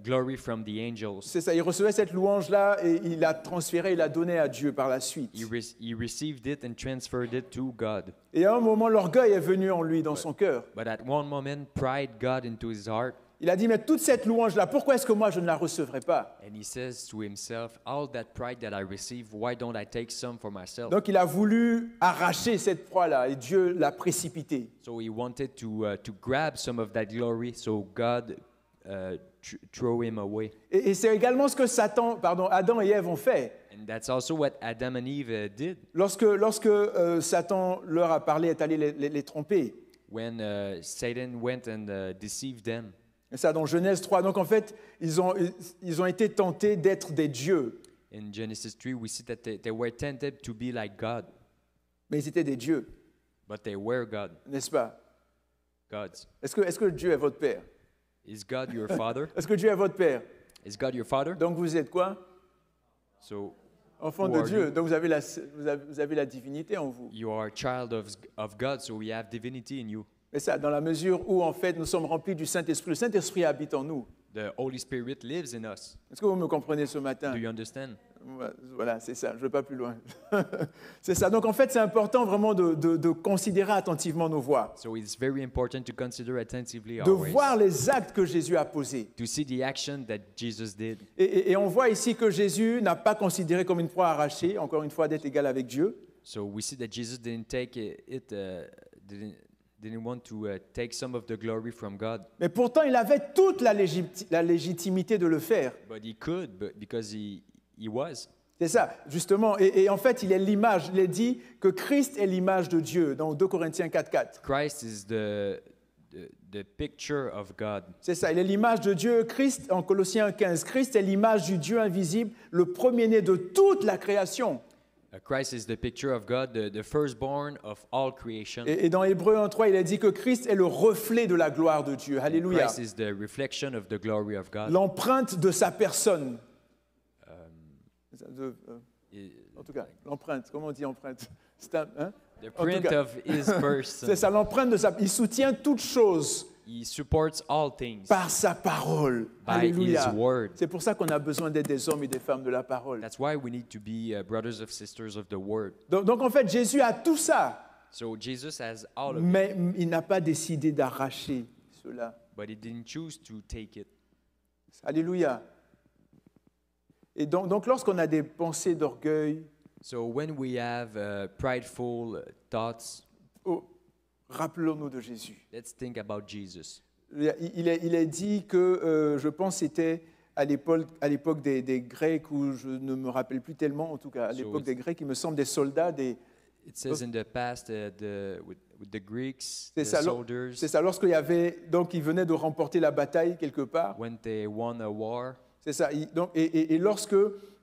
glory from the angels.
C'est ça. Il recevait cette louange-là et il l'a transférée, il l'a donnée à Dieu par la suite.
He received it and transferred it to God.
Et à un moment, l'orgueil est venu en lui, dans son cœur.
But at one moment, pride got into his heart.
Il a dit, mais toute cette louange-là, pourquoi est-ce que moi, je ne la recevrai pas?
And he says to himself, all that pride that I receive, why don't I take some for myself?
Donc, il a voulu arracher cette proie-là et Dieu l'a précipitée.
So he wanted to grab some of that glory, so God threw him away.
Et c'est également ce que Adam et Ève ont fait.
And that's also what Adam and Eve did
Lorsque Satan leur a parlé, est allé les tromper.
when Satan went and deceived them.
Et ça, dans Genèse 3. Donc, en fait, ils ont été tentés d'être des dieux.
In Genesis 3, we see that they were tempted to be like God,
Mais ils étaient des dieux,
but they were God,
n'est-ce pas?
gods.
Est-ce que Dieu est votre père?
Is God your father?
Est-ce que Dieu est votre père?
Is God your father?
Donc, vous êtes quoi?
So
Enfant
Who
de
are
Dieu.
you?
Donc, vous avez la divinité en vous.
you are a child of God, so we have divinity in you.
Et ça, dans la mesure où, en fait, nous sommes remplis du Saint-Esprit. Le Saint-Esprit habite en nous.
The Holy Spirit lives in us.
Est-ce que vous me comprenez ce matin?
Do you understand?
Voilà, c'est ça, je ne vais pas plus loin. C'est ça. Donc en fait, c'est important vraiment de considérer attentivement nos voies,
So it's very important to consider attentively
de
our ways,
voir les actes que Jésus a posés.
to see the action that Jesus did.
Et on voit ici que Jésus n'a pas considéré comme une proie arrachée, encore une fois, d'être égal avec Dieu.
So we see that Jesus didn't take didn't want to take some of the glory from God,
Mais pourtant, il avait toute la légitimité de le faire.
but he could, but because he was.
C'est ça, justement. Et en fait, il est l'image. Il est dit que Christ est l'image de Dieu, dans 2 Corinthiens 4:4.
Christ is the picture of God.
C'est ça, il est l'image de Dieu. Christ, en Colossiens 15, Christ est l'image du Dieu invisible, le premier-né de toute la création.
Christ is the picture of God, the firstborn of all creation.
Et dans Hébreux 1:3, il est dit que Christ est le reflet de la gloire de Dieu. Alléluia.
Christ is the reflection of the glory of God.
L'empreinte de sa personne.
I-
En tout cas, l'empreinte, comment on dit empreinte? Stamp, hein?
The
En tout
print
cas,
of his person.
c'est ça, l'empreinte de sa... Il soutient toutes choses
He supports all things
par sa parole.
by
Alléluia.
his word.
C'est pour ça qu'on a besoin d'être des hommes et des femmes de la parole.
That's why we need to be brothers of sisters of the word.
Donc en fait, Jésus a tout ça,
So Jesus has all of it,
mais il n'a pas décidé d'arracher cela.
but he didn't choose to take it.
Alléluia. Et donc lorsqu'on a des pensées d'orgueil,
So when we have prideful thoughts,
rappelons-nous de Jésus.
let's think about Jesus.
Il est dit que, je pense, c'était à l'époque des Grecs, où je ne me rappelle plus tellement, en tout cas, à l'époque des Grecs, il me semble des soldats,
It says in the past with the Greeks,
c'est
the
ça,
soldiers,
c'est ça, lorsqu'il y avait, donc ils venaient de remporter la bataille quelque part,
when they won a war,
c'est ça, et lorsque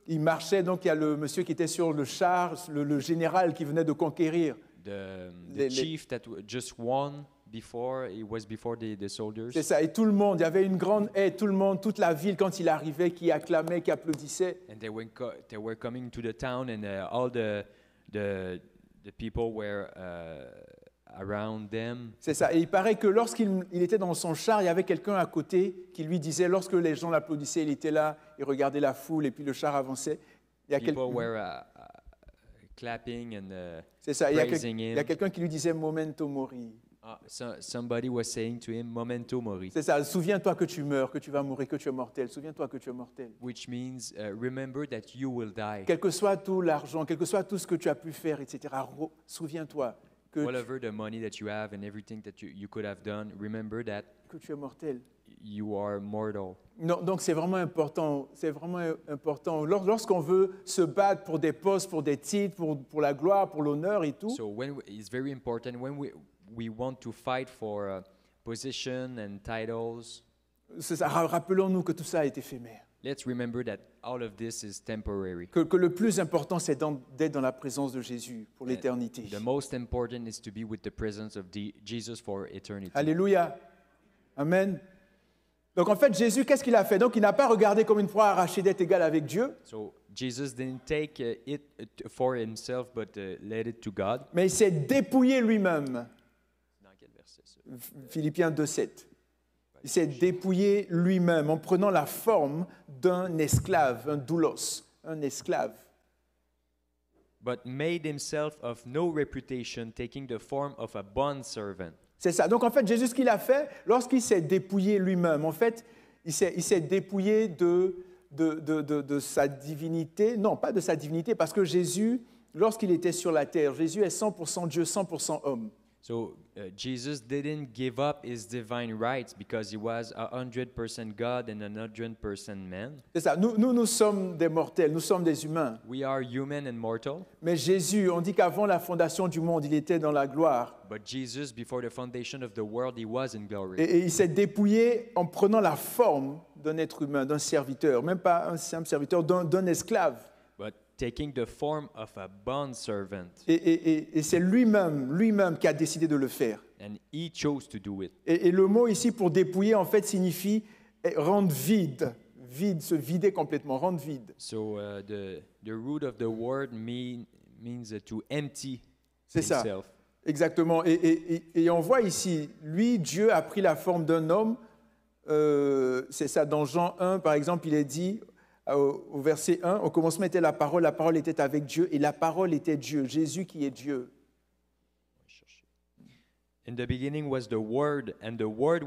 ils marchaient, donc il y a le monsieur qui était sur le char, le général qui venait de conquérir,
the chief that just won before, it was before the soldiers.
c'est ça, et tout le monde, il y avait une grande haie, tout le monde, toute la ville, quand il arrivait, qui acclamait, qui applaudissait.
And they were coming to the town, and all the people were around them.
C'est ça. Et il paraît que lorsqu'il était dans son char, il y avait quelqu'un à côté qui lui disait, lorsque les gens l'applaudissaient, il était là, il regardait la foule, et puis le char avançait. Il y a
People were clapping and
c'est ça. Il y
praising
a
him.
quelqu'un qui lui disait Memento mori.
Somebody was saying to him, Memento mori,
C'est ça. Souviens-toi que tu meurs, que tu vas mourir, que tu es mortel. Souviens-toi que tu es mortel.
which means remember that you will die.
Quel que soit tout l'argent, quel que soit tout ce que tu as pu faire, etc. Souviens-toi que
Whatever the money that you have and everything that you could have done, remember that
tu es mortel.
you are mortal.
Non, donc c'est vraiment important. C'est vraiment important. Lorsqu'on veut se battre pour des postes, pour des titres, pour la gloire, pour l'honneur et tout,
So it's very important when we want to fight for position and titles.
c'est ça. Rappelons-nous que tout ça est éphémère.
Let's remember that all of this is temporary.
Que le plus important, c'est d'être dans la présence de Jésus pour l'éternité.
The most important is to be with the presence of Jesus for eternity.
Alléluia. Amen. Donc en fait, Jésus, qu'est-ce qu'il a fait? Donc il n'a pas regardé comme une proie arrachée d'être égal avec Dieu,
So Jesus didn't take it for himself, but led it to God.
mais il s'est dépouillé lui-même.
Dans quel verset ça?
Philippiens 2,7. Il s'est dépouillé lui-même en prenant la forme d'un esclave, un doulos, un esclave.
But made himself of no reputation, taking the form of a bondservant.
C'est ça. Donc en fait, Jésus, ce qu'il a fait, lorsqu'il s'est dépouillé lui-même, en fait, il s'est dépouillé de sa divinité. Non, pas de sa divinité, parce que Jésus, lorsqu'il était sur la terre, Jésus est 100% Dieu, 100% homme.
So Jesus didn't give up his divine rights because he was 100% God and 100% man.
C'est ça. Nous sommes des mortels, nous sommes des humains.
We are human and mortal,
Mais Jésus, on dit qu'avant la fondation du monde, il était dans la gloire.
but Jesus, before the foundation of the world, he was in glory.
Et il s'est dépouillé en prenant la forme d'un être humain, d'un serviteur, même pas un simple serviteur, d'un esclave.
But taking the form of a bondservant,
Et c'est lui-même qui a décidé de le faire.
and he chose to do it.
Et le mot ici pour dépouiller, en fait, signifie rendre vide, se vider complètement, rendre vide.
So the root of the word means to empty
C'est ça,
himself.
exactement. Et on voit ici, lui, Dieu a pris la forme d'un homme. C'est ça, dans Jean 1, par exemple, il est dit, au verset 1, au commencement était la parole était avec Dieu, et la parole était Dieu, Jésus qui est Dieu.
In the beginning was the Word, and the Word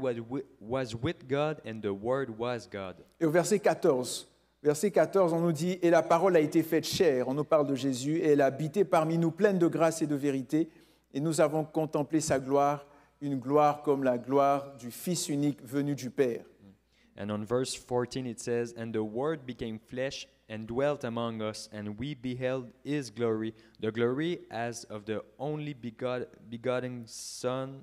was with God, and the Word was God.
Et au verset 14, on nous dit « Et la parole a été faite chair », on nous parle de Jésus, « et elle a habité parmi nous pleine de grâce et de vérité, et nous avons contemplé sa gloire, une gloire comme la gloire du Fils unique venu du Père. »
And on verse 14 it says, "And the Word became flesh and dwelt among us, and we beheld His glory, the glory as of the only begotten Son,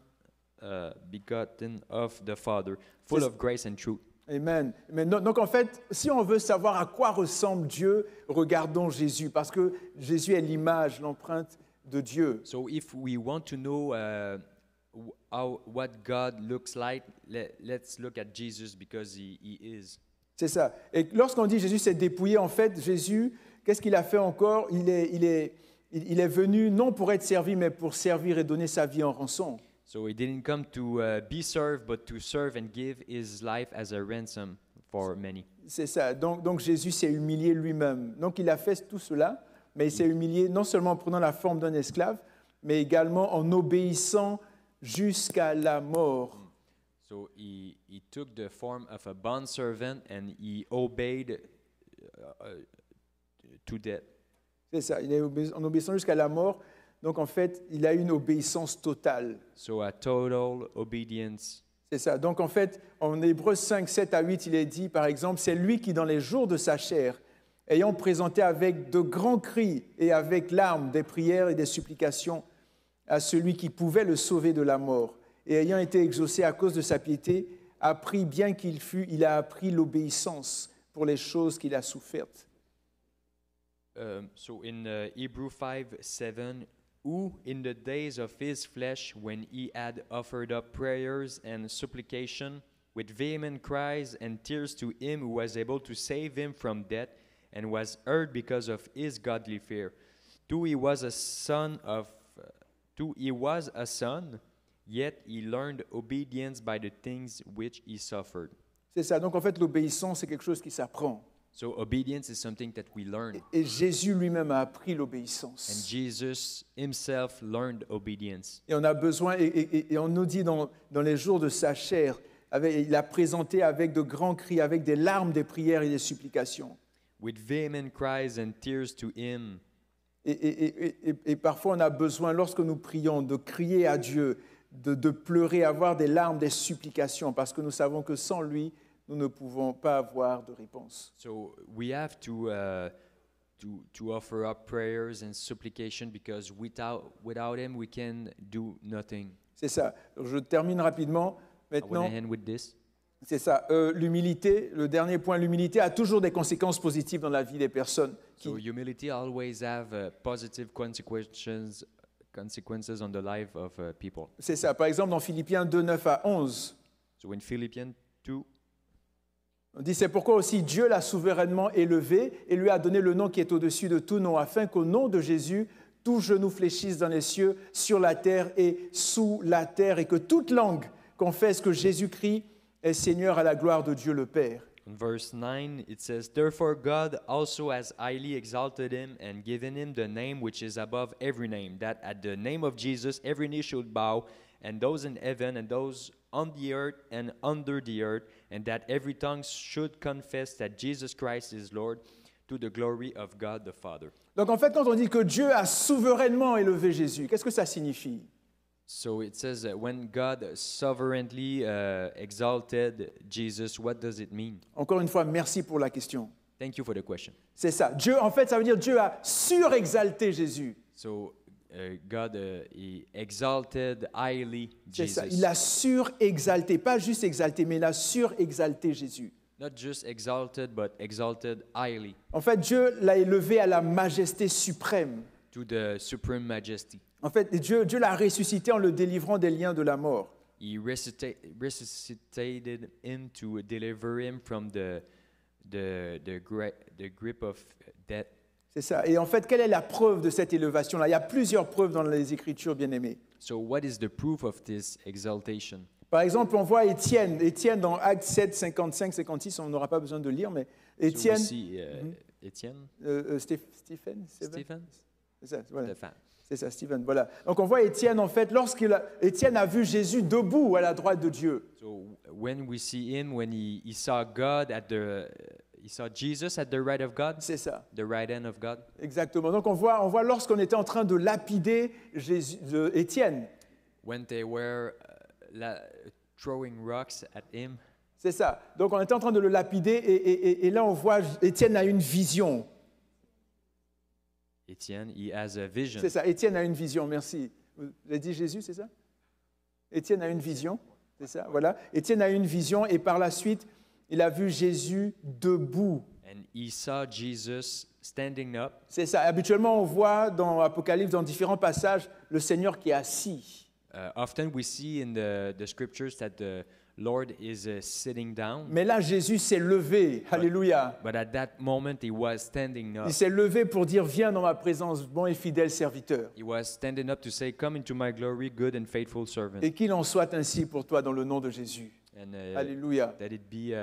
begotten of the Father, full of grace and truth."
Amen. Donc en fait, si on veut savoir à quoi ressemble Dieu, regardons Jésus, parce que Jésus est l'image, l'empreinte de Dieu.
So if we want to know what God looks like, let's look at Jesus because he is.
C'est ça. Et lorsqu'on dit Jésus s'est dépouillé, en fait, Jésus, qu'est-ce qu'il a fait encore? Il est venu non pour être servi, mais pour servir et donner sa vie en rançon.
So he didn't come to be served, but to serve and give his life as a ransom for many.
C'est ça. Donc Jésus s'est humilié lui-même. Donc il a fait tout cela, mais il s'est humilié non seulement en prenant la forme d'un esclave, mais également en obéissant jusqu'à la mort.
So he took the form of a bondservant and he obeyed to death.
C'est ça. Il est en obéissant jusqu'à la mort. Donc en fait, il a une obéissance totale.
So a total obedience.
C'est ça. Donc en fait, en Hébreux 5, 7 à 8, il est dit, par exemple, c'est lui qui, dans les jours de sa chair, ayant présenté avec de grands cris et avec larmes des prières et des supplications à celui qui pouvait le sauver de la mort, et ayant été exaucé à cause de sa piété, appris bien qu'il fût, il a appris l'obéissance pour les choses qu'il a souffertes.
So in Hebrew 5, 7, who in the days of his flesh, when he had offered up prayers and supplication with vehement cries and tears to him who was able to save him from death, and was heard because of his godly fear. Though he was a son, yet he learned obedience by the things which he suffered.
C'est ça. Donc en fait, l'obéissance, c'est quelque chose qui s'apprend.
So obedience is something that we learn.
Et Jésus lui-même a appris
And
l'obéissance.
Jesus himself learned obedience.
Et on a besoin, et on nous dit dans les jours de sa chair, il a présenté avec de grands cris, avec des larmes, des prières et des supplications.
With vehement cries and tears to him.
Et parfois, on a besoin, lorsque nous prions, de crier à Dieu, de pleurer, avoir des larmes, des supplications, parce que nous savons que sans lui, nous ne pouvons pas avoir de réponse.
So we have to offer up prayers and supplication because without him we can do nothing.
C'est ça. Je termine rapidement.
I want
Maintenant,
to end with this.
c'est ça. L'humilité, le dernier point, l'humilité a toujours des conséquences positives dans la vie des personnes.
So humility always have positive consequences on the life of people.
C'est ça. Par exemple, dans Philippiens 2, 9 à 11,
So in Philippians 2,
on dit, c'est pourquoi aussi Dieu l'a souverainement élevé et lui a donné le nom qui est au-dessus de tout nom, afin qu'au nom de Jésus, tout genou fléchisse dans les cieux, sur la terre et sous la terre, et que toute langue confesse que Jésus-Christ est Seigneur à la gloire de Dieu le Père.
in verse 9, it says, "Therefore God also has highly exalted him and given him the name which is above every name, that at the name of Jesus every knee should bow, and those in heaven and those on the earth and under the earth, and that every tongue should confess that Jesus Christ is Lord, to the glory of God the Father."
Donc en fait, quand on dit que Dieu a souverainement élevé Jésus, qu'est-ce que ça signifie?
So it says that when God sovereignly exalted Jesus, what does it mean?
Encore une fois, merci pour la question.
Thank you for the question.
C'est ça. Dieu, en fait, ça veut dire Dieu a surexalté Jésus.
So God he exalted highly
C'est ça.
Jesus.
Il a surexalté, pas juste exalté, mais il a surexalté Jésus.
Not just exalted, but exalted highly
En fait, Dieu l'a élevé à la majesté suprême.
to the supreme majesty.
En fait, Dieu l'a ressuscité en le délivrant des liens de la mort.
He resuscitated him to deliver him from the grip of death.
C'est ça. Et en fait, quelle est la preuve de cette élévation-là? Il y a plusieurs preuves dans les Écritures, bien-aimés.
So what is the proof of this exaltation?
Par exemple, on voit Étienne. Étienne dans Actes 7, 55, 56, on n'aura pas besoin de lire, mais
So we
Étienne,
see Etienne,
Stephen,
Stephen,
c'est ça, voilà.
the fa-
C'est ça, Stephen, voilà. Donc on voit Étienne, en fait, Étienne a vu Jésus debout à la droite de Dieu.
So when we see him, when he saw God he saw Jesus at the right of God,
C'est ça,
the right hand of God.
exactement. Donc on voit lorsqu'on était en train de lapider Étienne,
When they were throwing rocks at him,
c'est ça. Donc on était en train de le lapider et là on voit Étienne a une vision.
Etienne, he has a vision.
C'est ça, Étienne a une vision, merci. Vous avez dit Jésus, c'est ça? Étienne a une vision, c'est ça, voilà. Étienne a une vision et par la suite, il a vu Jésus debout.
And he saw Jesus standing up.
C'est ça. Habituellement, on voit dans Apocalypse, dans différents passages, le Seigneur qui est assis.
Often we see in the scriptures that the Lord is sitting down,
Mais là, Jésus s'est levé. Alléluia.
but at that moment he was standing up.
Il s'est levé pour dire, viens dans ma présence, bon et fidèle serviteur.
He was standing up to say, "Come into my glory, good and faithful servant."
Et qu'il en soit ainsi pour toi dans le nom de Jésus.
And
Alléluia.
that it be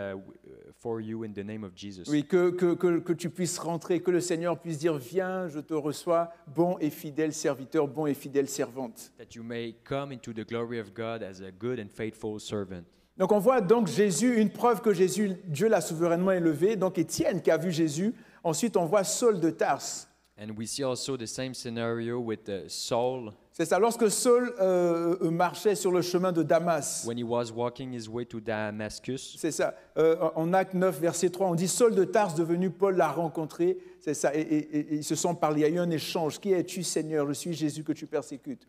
for you in the name of Jesus.
Oui, que tu puisses rentrer, que le Seigneur puisse dire, viens, je te reçois, bon et fidèle serviteur, bon et fidèle servante.
That you may come into the glory of God as a good and faithful servant.
Donc on voit donc Jésus, une preuve que Dieu l'a souverainement élevé. Donc Étienne qui a vu Jésus. Ensuite on voit Saul de Tarse.
And we see also the same scenario with Saul
C'est ça, lorsque Saul marchait sur le chemin de Damas.
when he was walking his way to Damascus.
C'est ça, en Acte 9, verset 3, on dit Saul de Tarse devenu Paul l'a rencontré. C'est ça, et ils se sont parlé. Il y a eu un échange. Qui es-tu, Seigneur? Je suis Jésus que tu persécutes.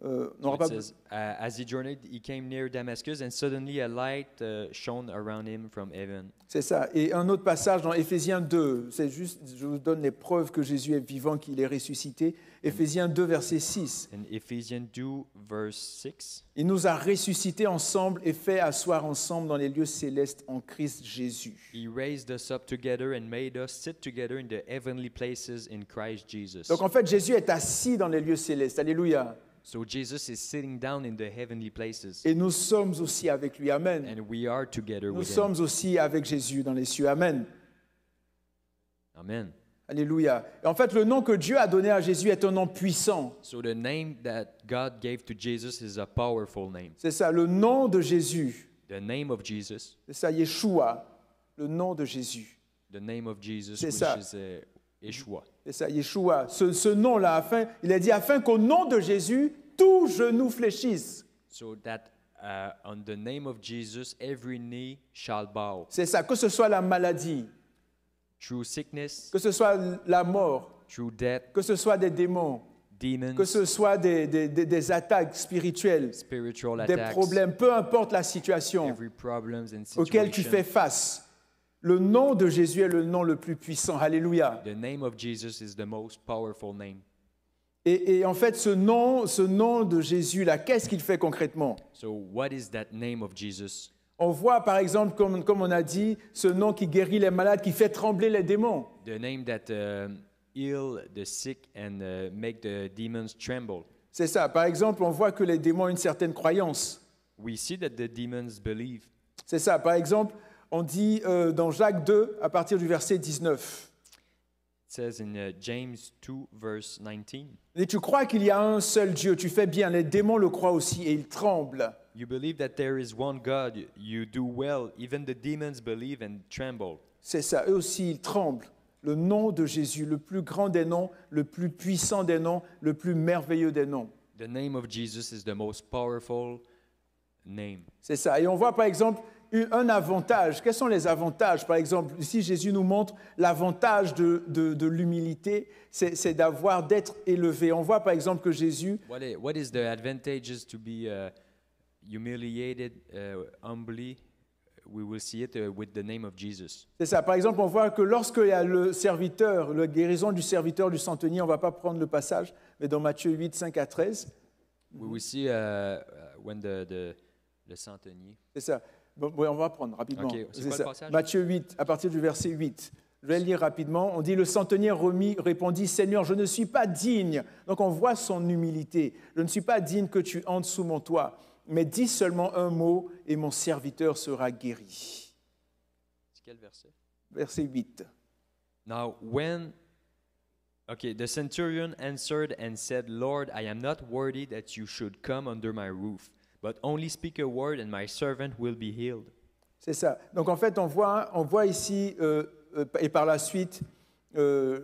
On
So
n'aura
it
pas-
says, as he journeyed, he came near Damascus, and suddenly a light shone around him from heaven.
C'est ça. Et un autre passage dans Éphésiens 2, c'est juste, je vous donne les preuves que Jésus est vivant, qu'il est ressuscité. Éphésiens 2, verset 6.
In Ephesians 2, verse 6,
Il nous a ressuscités ensemble et fait asseoir ensemble dans les lieux célestes en Christ Jésus.
he raised us up together and made us sit together in the heavenly places in Christ Jesus.
Donc en fait, Jésus est assis dans les lieux célestes. Alléluia.
So Jesus is sitting down in the heavenly places,
Et nous sommes aussi avec lui. Amen.
and we are together
Nous
with him.
sommes aussi avec Jésus dans les cieux. Amen.
Amen.
Alléluia. Et en fait, le nom que Dieu a donné à Jésus est un nom puissant.
So the name that God gave to Jesus is a powerful name.
C'est ça, le nom de Jésus.
The name of Jesus,
C'est ça, Yeshua, le nom de Jésus.
the name of Jesus,
C'est
which
ça.
is Yeshua.
C'est ça, Yeshua. Ce nom-là, il a dit, afin qu'au nom de Jésus, tout genou fléchisse.
So that on the name of Jesus, every knee shall bow.
C'est ça, que ce soit la maladie,
Through sickness,
que ce soit la mort,
through death,
que ce soit des démons,
demons,
que ce soit des attaques spirituelles,
spiritual
des
attacks,
problèmes, peu importe la situation
every problems and
auquel tu fais
situation.
face. Le nom de Jésus est le nom le plus puissant. Alléluia.
The name of Jesus is the most powerful name.
Et en fait, ce nom de Jésus-là, qu'est-ce qu'il fait concrètement?
So what is that name of Jesus?
On voit, par exemple, comme on a dit, ce nom qui guérit les malades, qui fait trembler les démons.
The name that heal the sick and make the demons tremble.
C'est ça. Par exemple, on voit que les démons ont une certaine croyance.
We see that the demons believe.
C'est ça. Par exemple, on dit dans Jacques 2, à partir du verset 19,
It says in James 2, verse 19,
et tu crois qu'il y a un seul Dieu, tu fais bien, les démons le croient aussi et ils tremblent.
you believe that there is one God, you do well. Even the demons believe and tremble.
C'est ça, eux aussi ils tremblent. Le nom de Jésus, le plus grand des noms, le plus puissant des noms, le plus merveilleux des noms.
The name of Jesus is the most powerful name.
C'est ça. Et on voit par exemple un avantage. Quels sont les avantages? Par exemple, ici Jésus nous montre l'avantage de l'humilité, c'est d'être élevé. On voit par exemple que Jésus,
What is the advantages to be humiliated humbly? We will see it with the name of Jesus.
c'est ça. Par exemple, on voit que lorsqu'il y a le serviteur, la guérison du serviteur du centenier, on ne va pas prendre le passage, mais dans Matthieu 8, 5 à 13,
We will see when the centenier.
c'est ça. Bon, oui, on va prendre rapidement.
Ok, c'est quoi le
ça.
passage?
Matthieu 8, à partir du verset 8. Je vais le lire rapidement. On dit, le centenier répondit, Seigneur, je ne suis pas digne. Donc on voit son humilité. Je ne suis pas digne que tu entres sous mon toit. mais dis seulement un mot et mon serviteur sera guéri.
C'est quel verset?
Verset 8.
Now the centurion answered and said, Lord, I am not worthy that you should come under my roof, but only speak a word and my servant will be healed.
C'est ça. Donc en fait, on voit ici, et par la suite,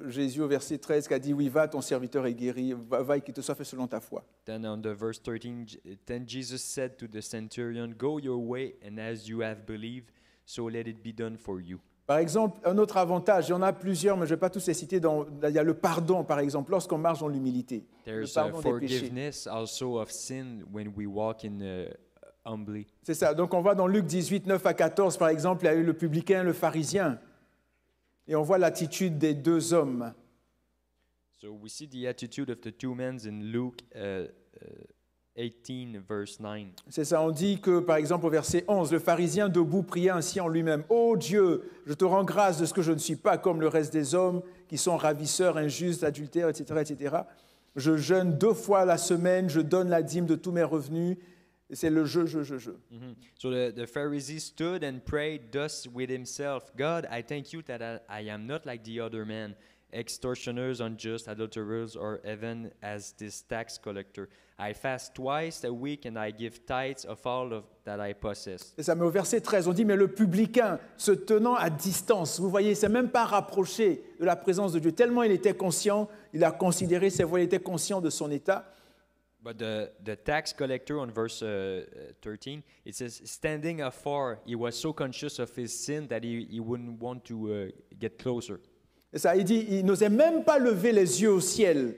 Jésus au verset 13 qui a dit, oui, va, ton serviteur est guéri, va et qu'il te soit fait selon ta foi.
Then on the verse 13, then Jesus said to the centurion, Go your way, and as you have believed, so let it be done for you.
Par exemple, un autre avantage, il y en a plusieurs, mais je ne vais pas tous les citer, il y a le pardon, par exemple, lorsqu'on marche dans l'humilité. Le
There's
pardon des péchés.
forgiveness also of sin when we walk in humbly.
C'est ça. Donc on voit dans Luc 18, 9 à 14, par exemple, il y a eu le publicain, le pharisien. Et on voit l'attitude des deux hommes.
So we see the attitude of the two men in Luke 18, verse 9.
C'est ça, on dit que, par exemple, au verset 11, le pharisien debout priait ainsi en lui-même. « Ô Dieu, je te rends grâce de ce que je ne suis pas comme le reste des hommes qui sont ravisseurs, injustes, adultères, etc., etc. Je jeûne 2 fois la semaine, je donne la dîme de tous mes revenus. » C'est le je.
Mhm. So the Pharisee stood and prayed thus with himself, God, I thank you that I am not like the other men, extortioners, unjust, adulterers, or even as this tax collector. I fast twice a week and I give tithes of all that I possess.
C'est ça, mais au verset 13, on dit, mais le publicain, se tenant à distance, vous voyez, il ne s'est même pas rapproché de la présence de Dieu, tellement il était conscient, il a considéré ses voies, il était conscient de son état.
But the tax collector on verse 13, it says, standing afar, he was so conscious of his sin that he wouldn't want to get closer.
Et ça, il dit, il n'osait même pas lever les yeux au ciel,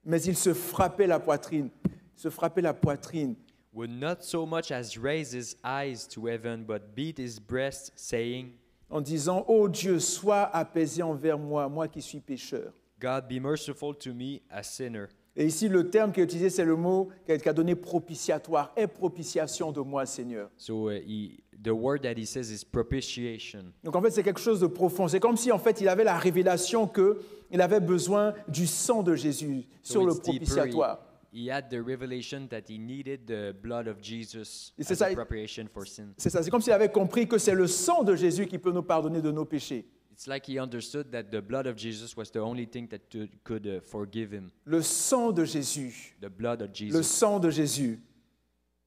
mais il se frappait la poitrine. Il se frappait la poitrine.
Would not so much as raise his eyes to heaven, but beat his breast, saying,
En disant, ô Dieu, sois apaisé envers moi, moi qui suis pécheur.
God, be merciful to me, a sinner.
Et ici, le terme qui est utilisé, c'est le mot qu'a donné propitiatoire. Aie propitiation de moi, Seigneur.
So the word that he says is propitiation.
Donc en fait, c'est quelque chose de profond. C'est comme si en fait, il avait la révélation qu'il avait besoin du sang de Jésus sur le
it's deeper.
propitiatoire.
He had the revelation that he needed the blood of Jesus
Et c'est
as
ça.
a propitiation for sin.
C'est ça, c'est comme s'il avait compris que c'est le sang de Jésus qui peut nous pardonner de nos péchés.
It's like he understood that the blood of Jesus was the only thing that could forgive him.
Le sang de Jésus.
The blood of
Le
Jesus.
sang de Jésus.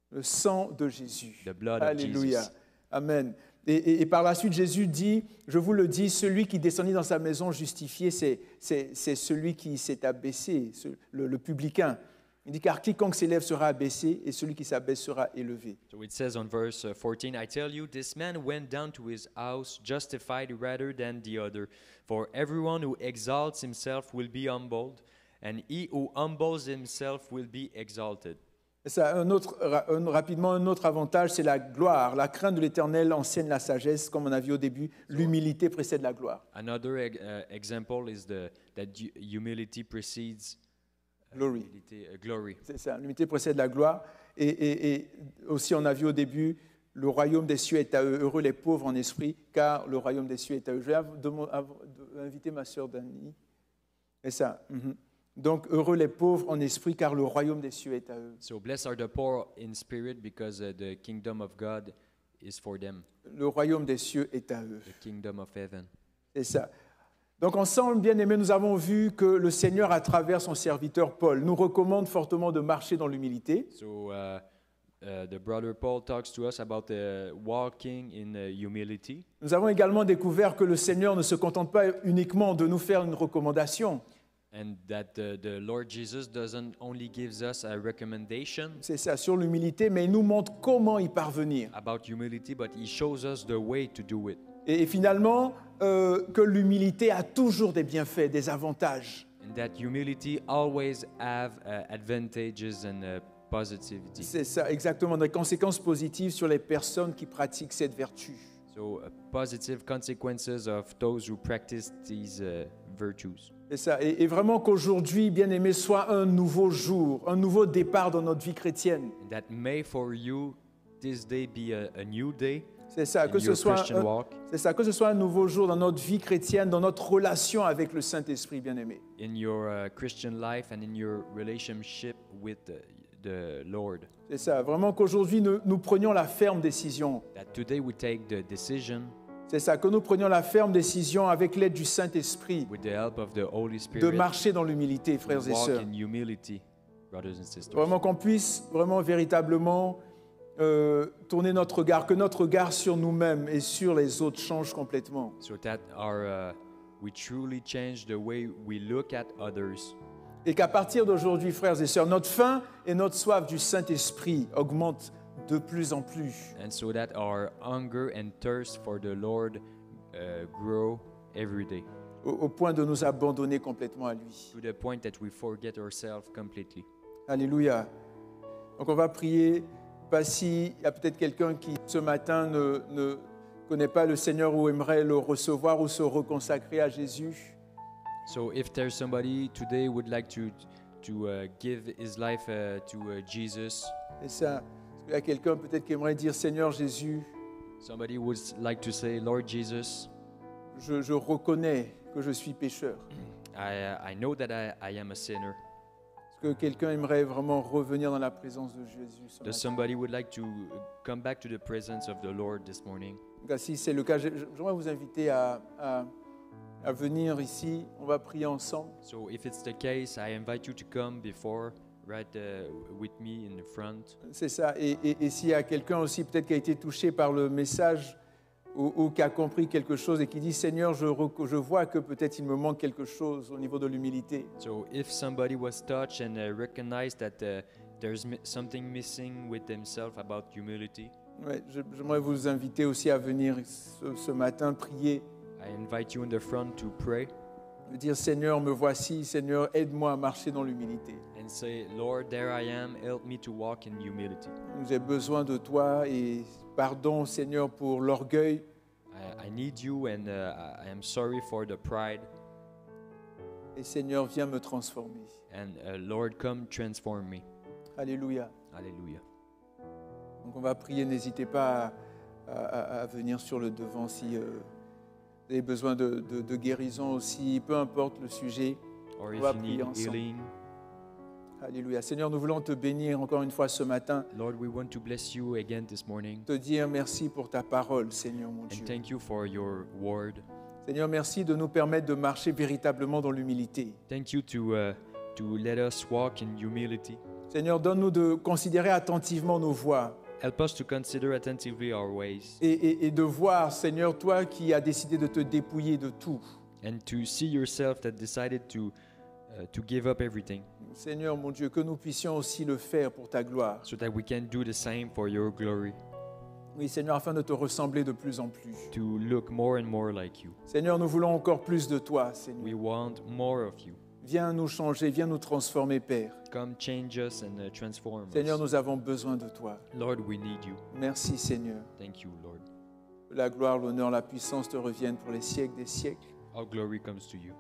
Le sang de Jésus.
The blood of
Alléluia.
Jesus.
Amen. Et par la suite, Jésus dit, je vous le dis, celui qui descendit dans sa maison justifié, c'est celui qui s'est abaissé, le publicain. Il dit, car quiconque s'élève sera abaissé, et celui qui s'abaisse sera élevé.
So it says on verse 14, I tell you, this man went down to his house justified rather than the other. For everyone who exalts himself will be humbled, and he who humbles himself will be exalted.
Et ça, rapidement, un autre avantage, c'est la gloire. La crainte de l'Éternel enseigne la sagesse, comme on a vu au début. L'humilité précède la gloire.
Another example is that humility precedes
Glory.
Glory.
C'est ça, l'humilité précède la gloire. Et aussi, on a vu au début, le royaume des cieux est à eux. Heureux les pauvres en esprit, car le royaume des cieux est à eux. Je vais inviter ma sœur Dani. Et ça. Donc, heureux les pauvres en esprit, car le royaume des cieux est à eux.
So blessed are the poor in spirit, because the kingdom of God is for them.
Le royaume des cieux est à eux.
The kingdom of heaven.
C'est ça. Donc ensemble, bien-aimés, nous avons vu que le Seigneur, à travers son serviteur Paul, nous recommande fortement de marcher dans l'humilité.
So the brother Paul talks to us about walking in humility.
Nous avons également découvert que le Seigneur ne se contente pas uniquement de nous faire une recommandation.
And that the Lord Jesus doesn't only gives us a recommendation
C'est ça, sur l'humilité, mais il nous montre comment y parvenir.
about humility, but he shows us the way to do it.
Et finalement, que l'humilité a toujours des bienfaits, des avantages.
And that humility always have advantages and positivity.
C'est ça, exactement, des conséquences positives sur les personnes qui pratiquent cette vertu.
So positive consequences of those who practice these virtues.
C'est ça, et vraiment qu'aujourd'hui, bien-aimé, soit un nouveau jour, un nouveau départ dans notre vie chrétienne.
And that may for you this day be a new day.
C'est ça, que ce soit un nouveau jour dans notre vie chrétienne, dans notre relation avec le Saint-Esprit, bien-aimé.
In your Christian life and in your relationship with the Lord.
C'est ça, vraiment qu'aujourd'hui nous prenions la ferme décision.
That today we take the decision
C'est ça, que nous prenions la ferme décision avec l'aide du Saint-Esprit
with the help of the Holy
de
Spirit
marcher dans l'humilité,
to
frères et
walk
sœurs.
in humility, brothers and sisters.
Vraiment qu'on puisse vraiment véritablement tourner notre regard, que notre regard sur nous-mêmes et sur les autres change complètement.
So that we truly change the way we look at others.
Et qu'à partir d'aujourd'hui, frères et sœurs, notre faim et notre soif du Saint-Esprit augmentent de plus en plus.
And so that our hunger and thirst for the Lord grow every day,
Au point de nous abandonner complètement à lui.
to the point that we forget ourselves completely.
Alléluia. Donc on va prier. Pas s'il y a peut-être quelqu'un qui ce matin ne connaît pas le Seigneur ou aimerait le recevoir ou se reconsacrer à Jésus.
So if there's somebody today would like to give his life to Jesus,
Et ça, il y a quelqu'un peut-être qui aimerait dire Seigneur Jésus,
somebody would like to say, Lord Jesus,
je reconnais que je suis pécheur.
I know that I am a sinner.
Est-ce que quelqu'un aimerait vraiment revenir dans la présence de Jésus ce
Does
matin?
somebody would like to come back to the presence of the Lord this morning?
En tout cas, si c'est le cas, j'aimerais vous inviter à venir ici. On va prier ensemble.
So if it's the case, I invite you to come before, right with me in the front.
C'est ça. Et s'il y a quelqu'un aussi peut-être qui a été touché par le message ou qui a compris quelque chose et qui dit Seigneur, je vois que peut-être il me manque quelque chose au niveau de l'humilité.
So if somebody was touched and recognized that there's something missing with themselves about humility,
Ouais, j'aimerais vous inviter aussi à venir ce matin prier,
I invite you in the front to pray
de dire Seigneur, me voici, Seigneur, aide-moi à marcher dans l'humilité.
and say, Lord, there I am, help me to walk in humility.
J'ai besoin de toi et pardon, Seigneur, pour l'orgueil.
I need you and I am sorry for the pride.
Et Seigneur, viens me transformer.
And Lord, come transform me.
Alléluia.
Hallelujah.
Donc on va prier, n'hésitez pas à venir sur le devant si vous avez besoin de guérison aussi, peu importe le sujet.
Or
On
if
va
you
prier
need
ensemble.
healing,
Alléluia. Seigneur, nous voulons te bénir encore une fois ce matin,
Lord, we want to bless you again this morning.
te dire merci pour ta parole, Seigneur mon Dieu.
And thank you for your word.
Seigneur, merci de nous permettre de marcher véritablement dans l'humilité.
Thank you to let us walk in humility.
Seigneur, donne-nous de considérer attentivement nos voies
Help us to consider attentively our ways
et de voir, Seigneur, toi qui as décidé de te dépouiller de tout.
and to see yourself that decided to give up everything
Seigneur mon Dieu, que nous puissions aussi le faire pour ta gloire.
so that we can do the same for your glory,
Oui, Seigneur, afin de te ressembler de plus en plus.
to look more and more like you.
Seigneur, nous voulons encore plus de toi, Seigneur.
We want more of you.
Viens nous changer, viens nous transformer, Père.
Come change us and transform
Seigneur,
us.
nous avons besoin de toi.
Lord, we need you.
Merci, Seigneur.
Thank you, Lord.
Que la gloire, l'honneur, la puissance te reviennent pour les siècles des siècles.
All glory comes to you.